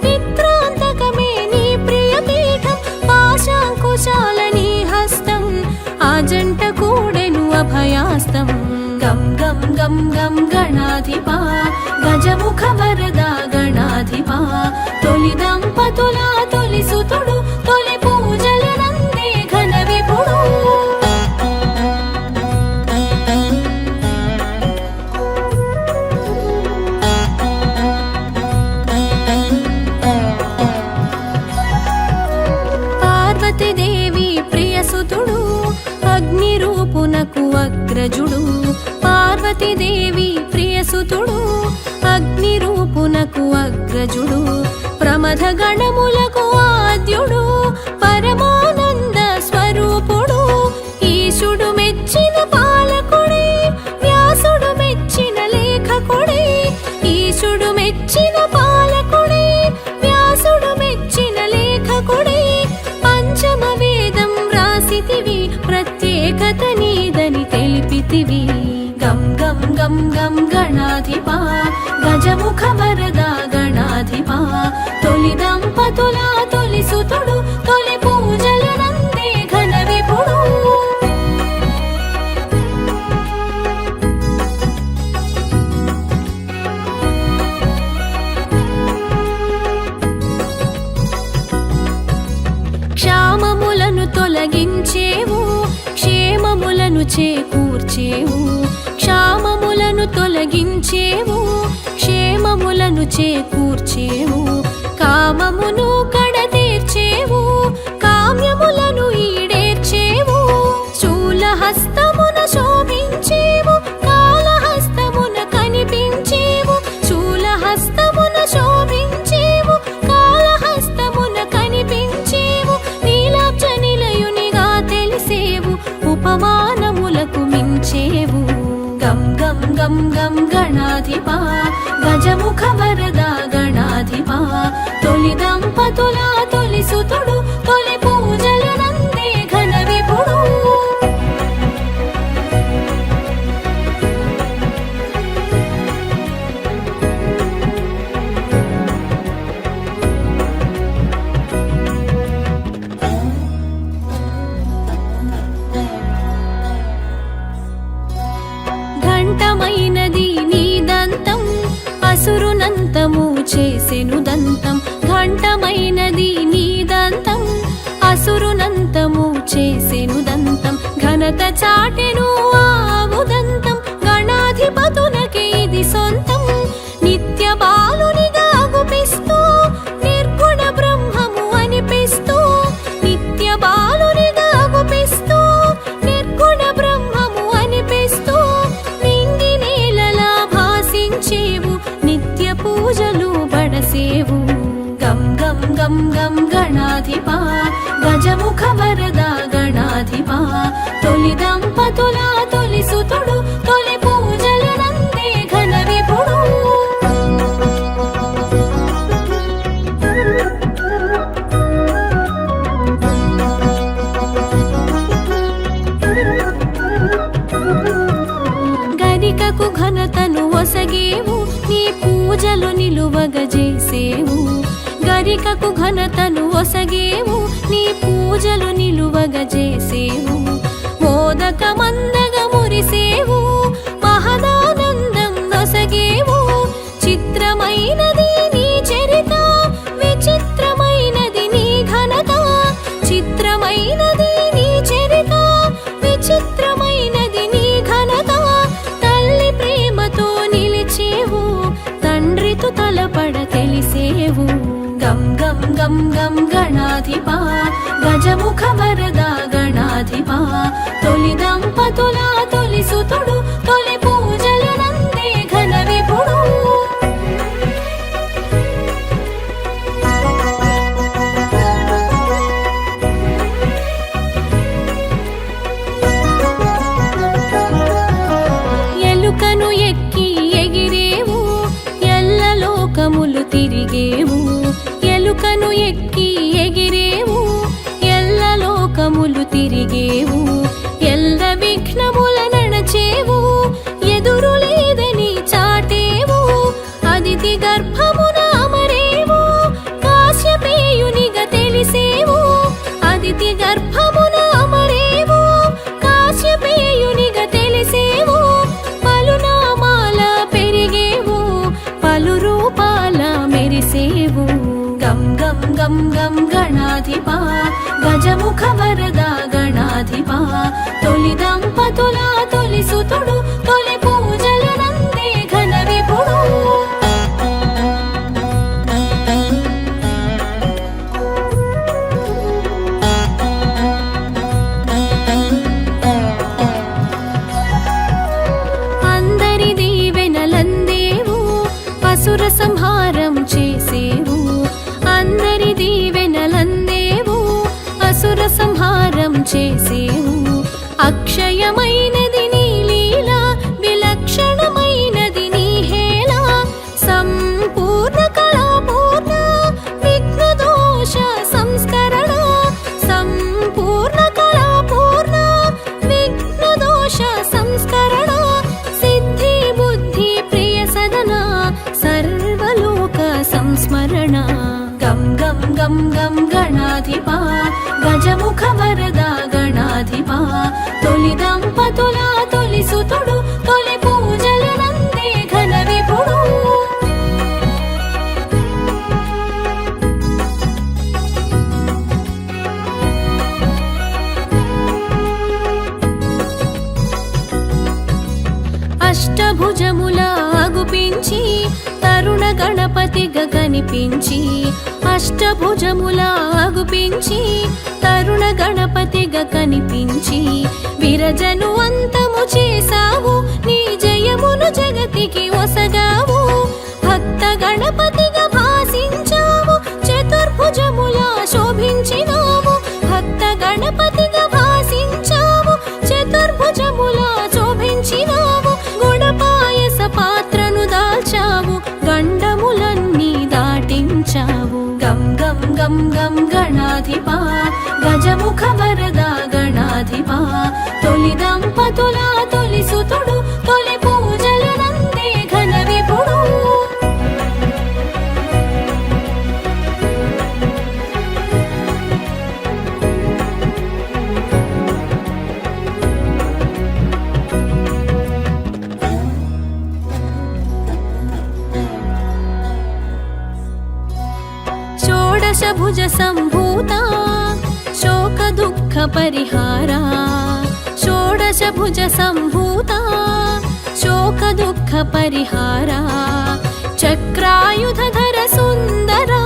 మిత్రాంతకమే నీ ప్రియ పీఠం పాశాంకుశాల నీ హస్తం ఆజంట కూడెను అభయాస్తం గం గం గం గం గణాధిపా గజముఖ వరదా గణాధిపా తొలి దంపతుల తొలి సుతుడు తొలి పూజలు నందే ఘన విభుడు పార్వతీదేవి ప్రియసుతుడు అగ్ని రూపునకు అగ్రజుడు పార్వతీదేవి ప్రియసుతుడు అగ్ని రూపునకు అగ్రజుడు ప్రమథ గణములకు ఆద్యుడు పరమానంద స్వరూపుడు ఈశుడు మెచ్చిన పాలకుడే వ్యాసుడు మెచ్చిన లేఖకుడే ఈశుడు మెచ్చిన పాలకుడే వ్యాసుడు మెచ్చిన లేఖకుడే పంచమ వేదం రాసితివి ప్రత్యేకత నీదని తెలిపితివి గం గం గం గం గణాధిపా గజముఖ వరదా గణాధిపా తొలి దంపతుల తొలి సుతుడు తొలి పూజలు నందే ఘన విభుడు క్షామములను తొలగించేవు క్షేమములను చేకూర్చేవు క్షామములను తొలగించేవు క్షేమములను చేకూర్చేవు కామమును కడతీర్చేవు కామ్యములను ఈడేర్చేవు శూలహ హస్తమున శోభించేవు కాళహస్తమున కనిపించేవు శూలహస్తమున శోభించేవు కాళహస్తమున కనిపించేవు నీలాబ్జ నిలయునిగా తెలిసేవు ఉపమానములకు మించేవు గం గం గం గం గణాధిపా గజముఖ వరద గణాధిపా తొలి దంపతుల తొలి సుతుడు తొలి పూజలు నందే ఘన విభుడు ఘంటమైనది నీ దంతం అసురునంతము చేసెను దంతం ఘంటమైనది నీ దంతం అసురునంతము చేసెను దంతం ఘనత చాటెను ఆవు దంతం గణాధిపతునకే ఇది సొంతం నిత్య బాలునిగా గుపిస్తూ నిర్గుణ బ్రహ్మము అనిపిస్తూ నిత్య బాలునిగా గుపిస్తూ నిర్గుణ బ్రహ్మము అనిపిస్తూ నింగి నేలలా భాసించేవు నిత్య పూజలు బడసేవు గం గం గం గం గణాధిపా గజముఖ వరద గణాధిపా తొలి దంపతుల తొలి సుతుడు తొలి పూజలు నందే ఘన విభుడు గరికకు ఘనతను ఒసగేవు నీ పూజలు నిలువగజేసేవు గరికకు ఘనతను ఒసగేవు నీ పూజలు నిలువగజేసేవు మోదక మందగ మురిసేవు మహదానందం నొసగేవు చిత్రమైనది నీ చరిత విచిత్రమైనది నీ ఘనత చిత్రమైనది నీ చరిత విచిత్రమైనది నీ ఘనత తల్లి ప్రేమతో నిలిచేవు తండ్రితో తలపడ తెలిసేవు గం గం గం గం గణాధిపా గజముఖ వరద గణాధిపా తొలి దంపతుల తొలి సుతుడు తొలి పూజలు నందే ఘన విభుడు ఎలుకను ఎక్కి ఎగిరేవు ఎల్ల లోకములు తిరిగేవు ఎలుకను ఎక్కి ఎగిరేవు ఎల్ల లోకములు తిరిగేవు ఎల్ల విఘ్నముల నడచేవు ఎదురు లేదని చాటేవు అదితి గర్భమున అమరేవు కాశ్యపేయునిగా తెలిసేవు అదితి గర్భమున అమరేవు కాశ్యపేయునిగా తెలిసేవు పలునామాల పెరిగేవు పలు రూపాల మెరిసేవు గం గం గం గం గణాధిపా గజముఖ వరద గణాధిపా తొలి దంపతుల తొలి సుతుడు తొలి పూజలు నందే ఘన విభుడు అందరి దీవెనలందేవు అసుర సంహారం చేసేవు అందరి దీవెనలందేవు అసుర సంహారం చేసేవు అక్షయమైనది నీ లీల విలక్షణమైనది నీ హేళ సంపూర్ణ కళాపూర్ణ విఘ్న దోష సంస్కరణ సంపూర్ణ కళాపూర్ణ విఘ్న దోష సంస్కరణ సిద్ధి బుద్ధి ప్రియ సదన సర్వలోక సంస్మరణ గం గం గం గం గణాధిపా గజముఖ వరద గణాధిపా తొలి దంపతుల తొలి సుతుడు తొలి పూజలు నందే ఘన విభుడు అష్టభుజముల అగుపించి తరుణ తరుణ గణపతిగా కనిపించి అష్టభుజములా అగుపించి తరుణ గణపతిగా కనిపించి విరజను అంతము చేసావు నీ జయమును జగతికి ఒసగావు భక్త గణపతిగా భాసించావు చతుర్భుజములా శోభించినావు భక్త గణపతిగా భాసించావు చతుర్భుజములా శోభించినావు గుణపాయస పాత్రను దాల్చావు గండములన్నీ దాటించావు గం గం గం గం గణాధిపా గజముఖ వరద గణాధిపా తొలి దంపతుల తొలి సుతుడు తొలి పూజలు నందే ఘన విపుడు షోడశభుజ సంభూతా శోక దుఃఖ పరిహారా షోడశభుజ సంభూతా శోక దుఃఖ పరిహారా చక్రాయుధర సుందరా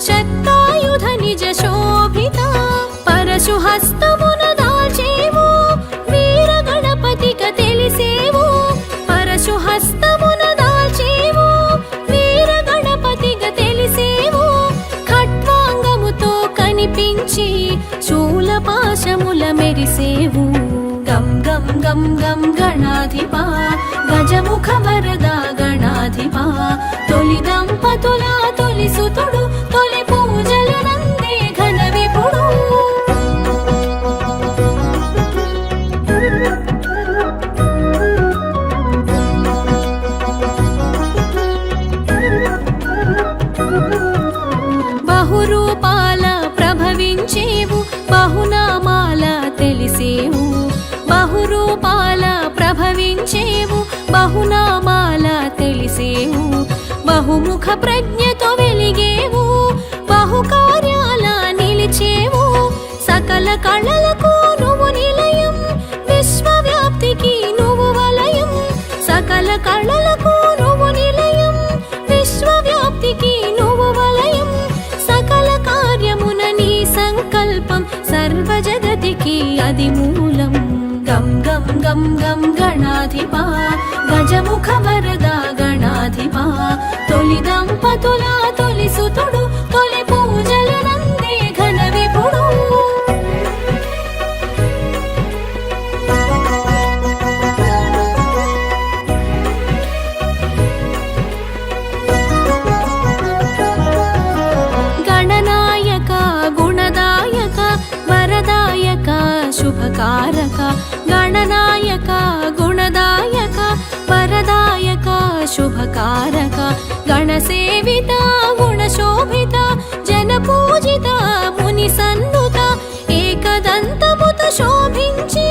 శక్తాయుధ నిజ శోభిత పరశు హస్తమున దాల్చేవు వీర గణపతిక తెలిసేవు పరశు హస్తమున దాల్చేవు వీర గణపతిక తెలిసేవు ఖట్వాంగముతో కనిపించి శూలపాశముల మెరిసేవు గం గం గం గం గణాధిపా గజముఖ వరద గణాధిపా తొలి దంపతుల తొలి సుతుడు తొలి పూజలు నందే ఘన విపుడు బహురూపాల ప్రభవించేవు బహునామాల తెలిసేవు బహురూపాల ప్రభవించేవు బహునామాల తెలిసేవు బహుముఖ ప్రజ్ఞతో వెలిగేవు బహుకార్యాల నిలిచేవు సకల కళలకు నువ్వు నిలయం విశ్వవ్యాప్తికి నువ్వు వలయం సకల కళలకు నువ్వు నిలయం విశ్వవ్యాప్తికి నువ్వు వలయం సకల కార్యమున నీ సంకల్పం సర్వ జగతికి అది మూలం గం గం గం గం గణాధిపా గజముఖ వరద గణాధిపా తొలి దంపతుల తొలి సుతుడు తొలి పూజలు నందే ఘన విపుడు గణనాయక గుణదాయక వరదాయక శుభకారక గణనాయక గుణదాయక వరదాయక శుభకారక గణసేవిత గుణశోభిత జనపూజిత ముని సన్నుత ఏకదంతముత శోభించి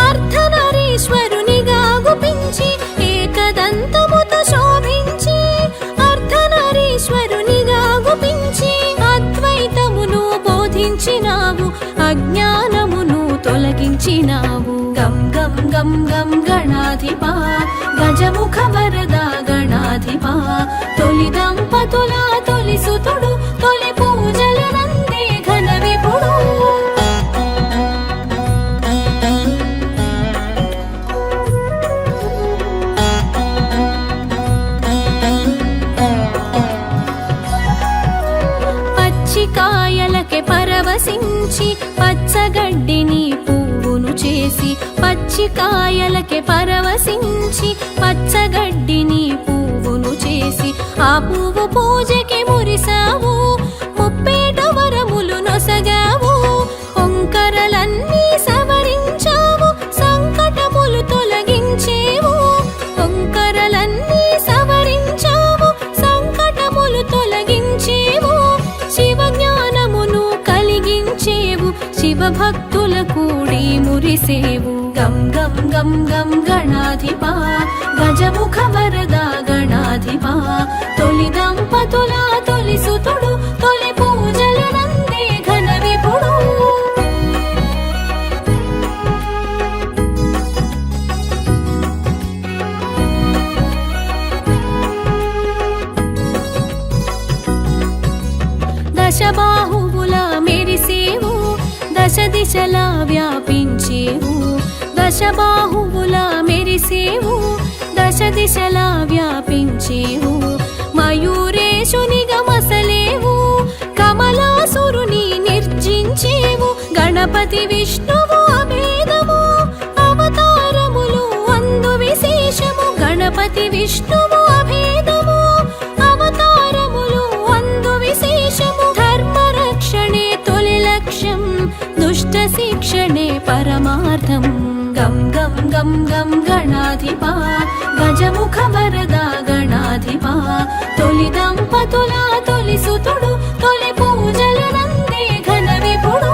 అర్ధనారీశ్వరునిగా గుపించి ఏకదంతముత శోభించి అర్ధనారీశ్వరునిగా గుపించి అద్వైతమును బోధించినావు అజ్ఞానమును తొలగించినావు గం గం గం గం గణాధిపా గజముఖ వరద గణాధిపా తొలి దంపతుల తొలి సుతుడు తొలి పూజలు నందే ఘన విపుడు పచ్చికాయలకే పరవశించి పచ్చగడ్డిని పువ్వును చేసి పచ్చికాయలకే పరవశించి పచ్చగడ్డిని పువ్వును చేసి ఆ పువ్వు పూజకి మురిసావు ముప్పేట వరములు నొసగావు ఒంకరలన్నీ సవరించావు సంకటములు తొలగించేవు ఒంకరలన్నీ సవరించావు సంకటములు తొలగించేవు శివ జ్ఞానమును కలిగించేవు శివ భక్తుల కూడి మురిసేవు గం గం గం గం గణాధిపా గజముఖ వరద గణాధిపా తొలి దంపతుల తొలి సుతుడు తొలి పూజలు నందే ఘన విపుడు దశబాహువులా మెరిసేవు దశ దిశలా వ్యాపించేవు దశబాహువులా మెరిసేవు దశ దిశలా వ్యాపించేవు మయూరేశునిగా మసలేవు కమలాసురుని నిర్జించేవు గణపతి విష్ణువు అభేదము అవతారములు అందు విశేషము గణపతి విష్ణువు అభేదము అవతారములు అందు విశేషము ధర్మ రక్షణే తొలి లక్ష్యం దుష్ట శిక్షణే పరమార్థం గం గం గం గం గణాధిపా గజముఖ వరదా గణాధిపా తొలి దంపతుల తొలి సుతుడు తొలి పూజలు నందే ఘన విపుడు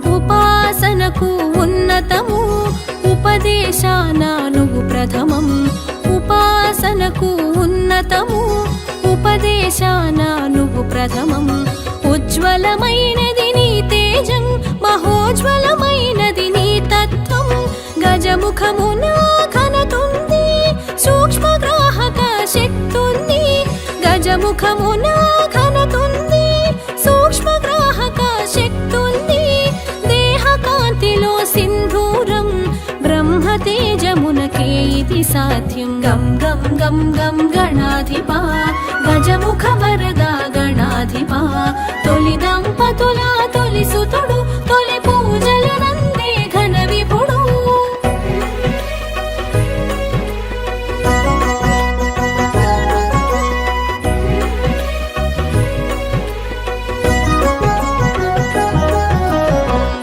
ఉపాసనకు ఉన్నతము ఉపదేశాన నువ్వు ప్రథమం ఉపాసనకు ఉన్నతము ఉపదేశాన నువ్వు ప్రథమం ఉజ్వలమైనది నీ తేజం మహోజ్వలమైనది నీ తత్వం గజముఖమున ఘనతుంది సూక్ష్మగ్రాహక శక్తుంది గజముఖమున ఘనతుంది సూక్ష్మగ్రాహక శక్తుంది దేహ కాంతిలో సింధూరం బ్రహ్మ తేజమునకే ఇది సాధ్యం గం గం గం గం గణాధిపా గజముఖ వరదా గణాధిపా తొలి దంపతుల తొలి సుతుడు తొలి పూజలు నందే ఘన విపుడు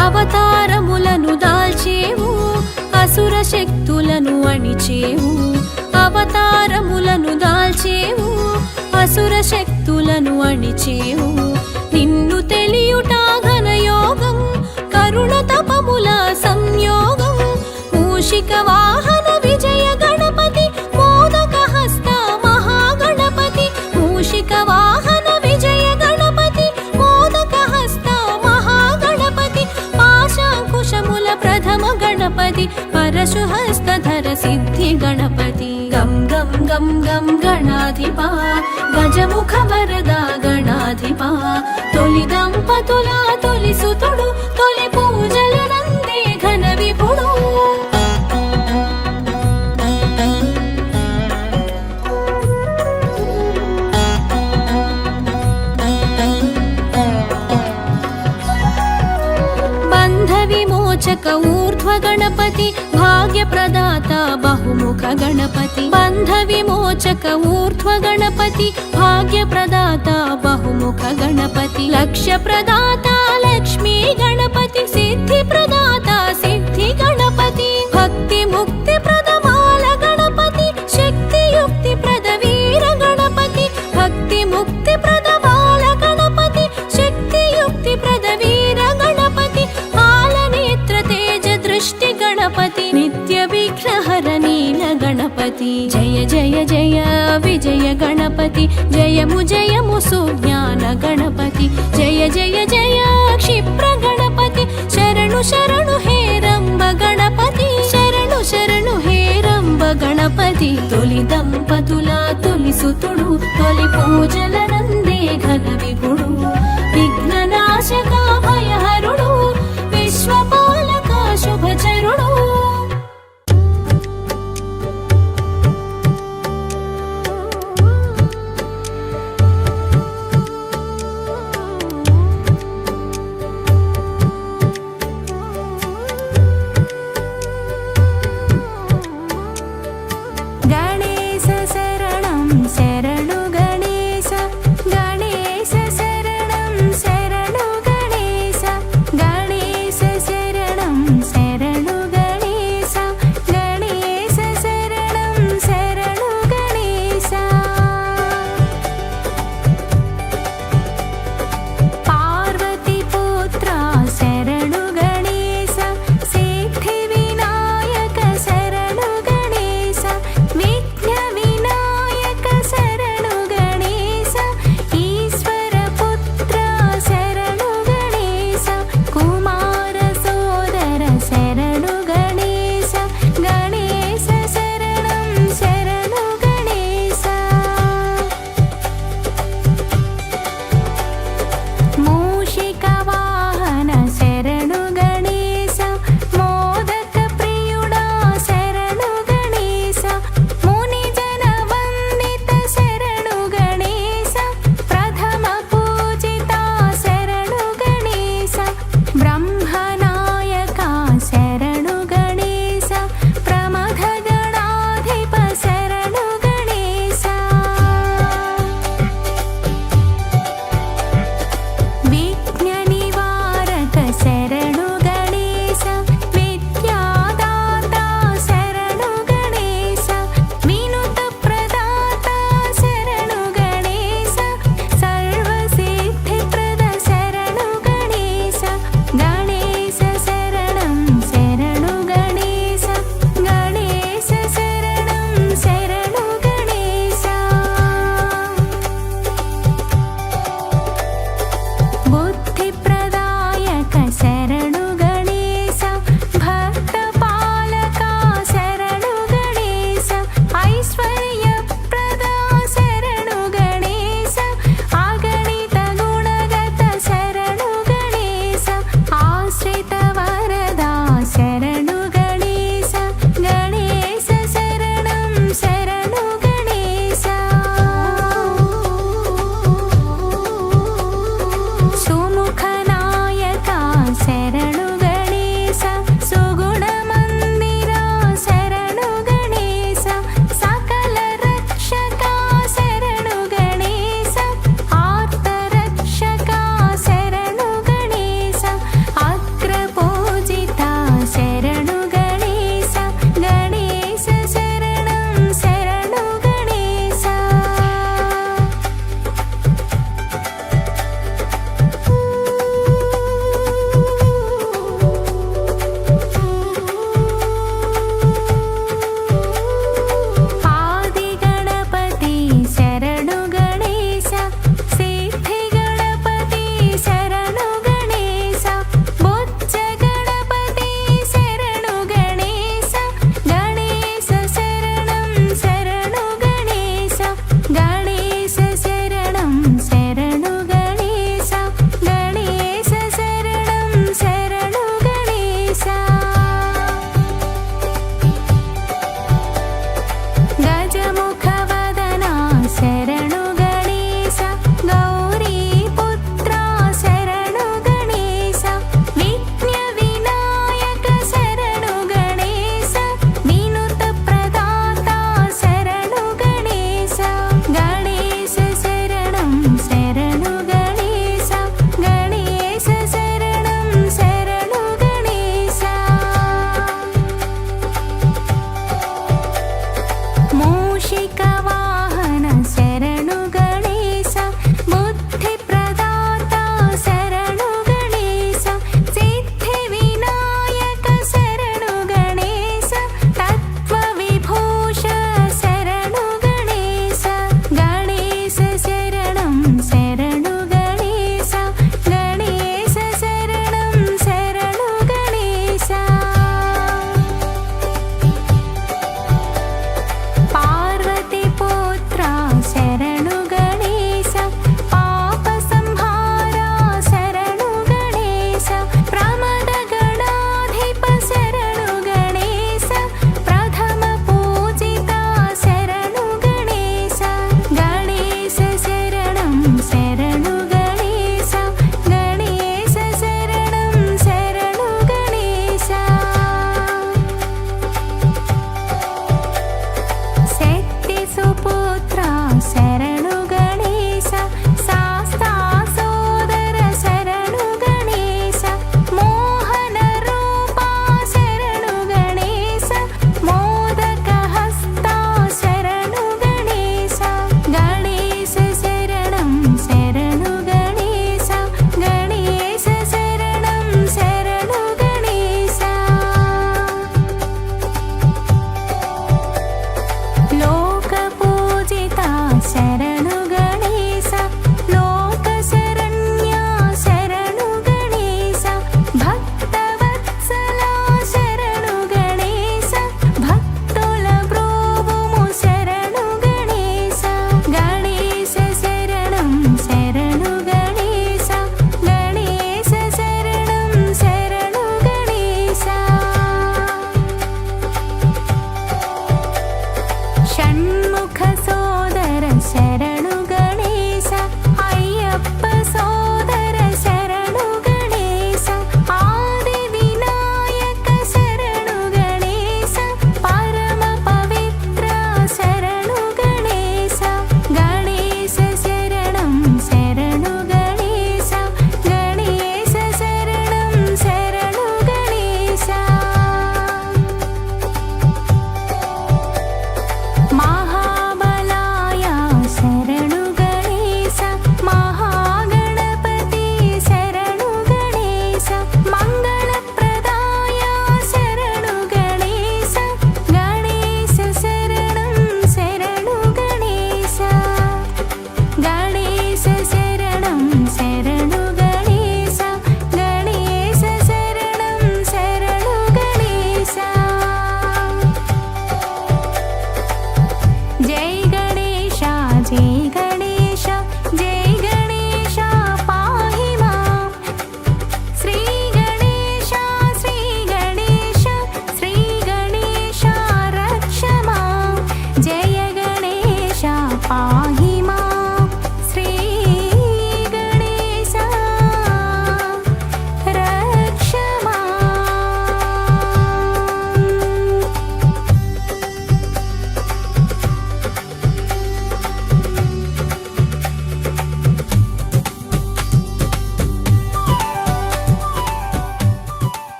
అవతారములను దాల్చేవు అసుర శక్తులను అణిచేవు అవతారములను దాల్చేవు అసుర శక్తులను అణిచేవు నిన్ను తెలియుట ఘనయోగం కరుణ తపముల సంయోగం మూషిక వాహన విజయ గణపతి మోదక హస్త మహాగణపతి మూషిక వాహన విజయ గణపతి మోదక హస్త మహాగణపతి పాశాంకుశముల ప్రథమ గణపతి పరశు హస్తధర సిద్ధి గణపతి గం గం గం గం గణాధిపా గజముఖ వరదా గణాధిపా తొలి దంపతుల తొలి సుతుడు తొలి పూజలు నందే ఘన విపుడు బంధ విమోచక ఊర్ధ్వ గణపతి భాగ్య ప్రదాత బహుముఖ గణపతి బంధ విమోచక ఊర్ధ్వ గణపతి భాగ్య ప్రదాత బహుముఖ గణపతి లక్ష్య ప్రదాత లక్ష్మీ గణపతి సిద్ధి ప్రదాత సిద్ధి గణపతి భక్తి ముక్తి ప్రదమాల గణపతి శక్తి యుక్తి ప్రద వీర గణపతి భక్తి ముక్తి ప్రదమాల గణపతి శక్తి యుక్తి ప్రద వీర గణపతి పాలనేత్ర తేజ దృష్టి గణపతి నిత్య విఘ్నహర నీల గణపతి జయ జయ జయ విజయ గణపతి జయము జయము సుజ్ఞాన గణపతి జయ జయ జయ క్షిప్ర గణపతి శరణు శరణు హే రంబ గణపతి శరణు శరణు హే రంబ గణపతి తొలి దంపతుల తొలి సుతుడు తొలి పూజల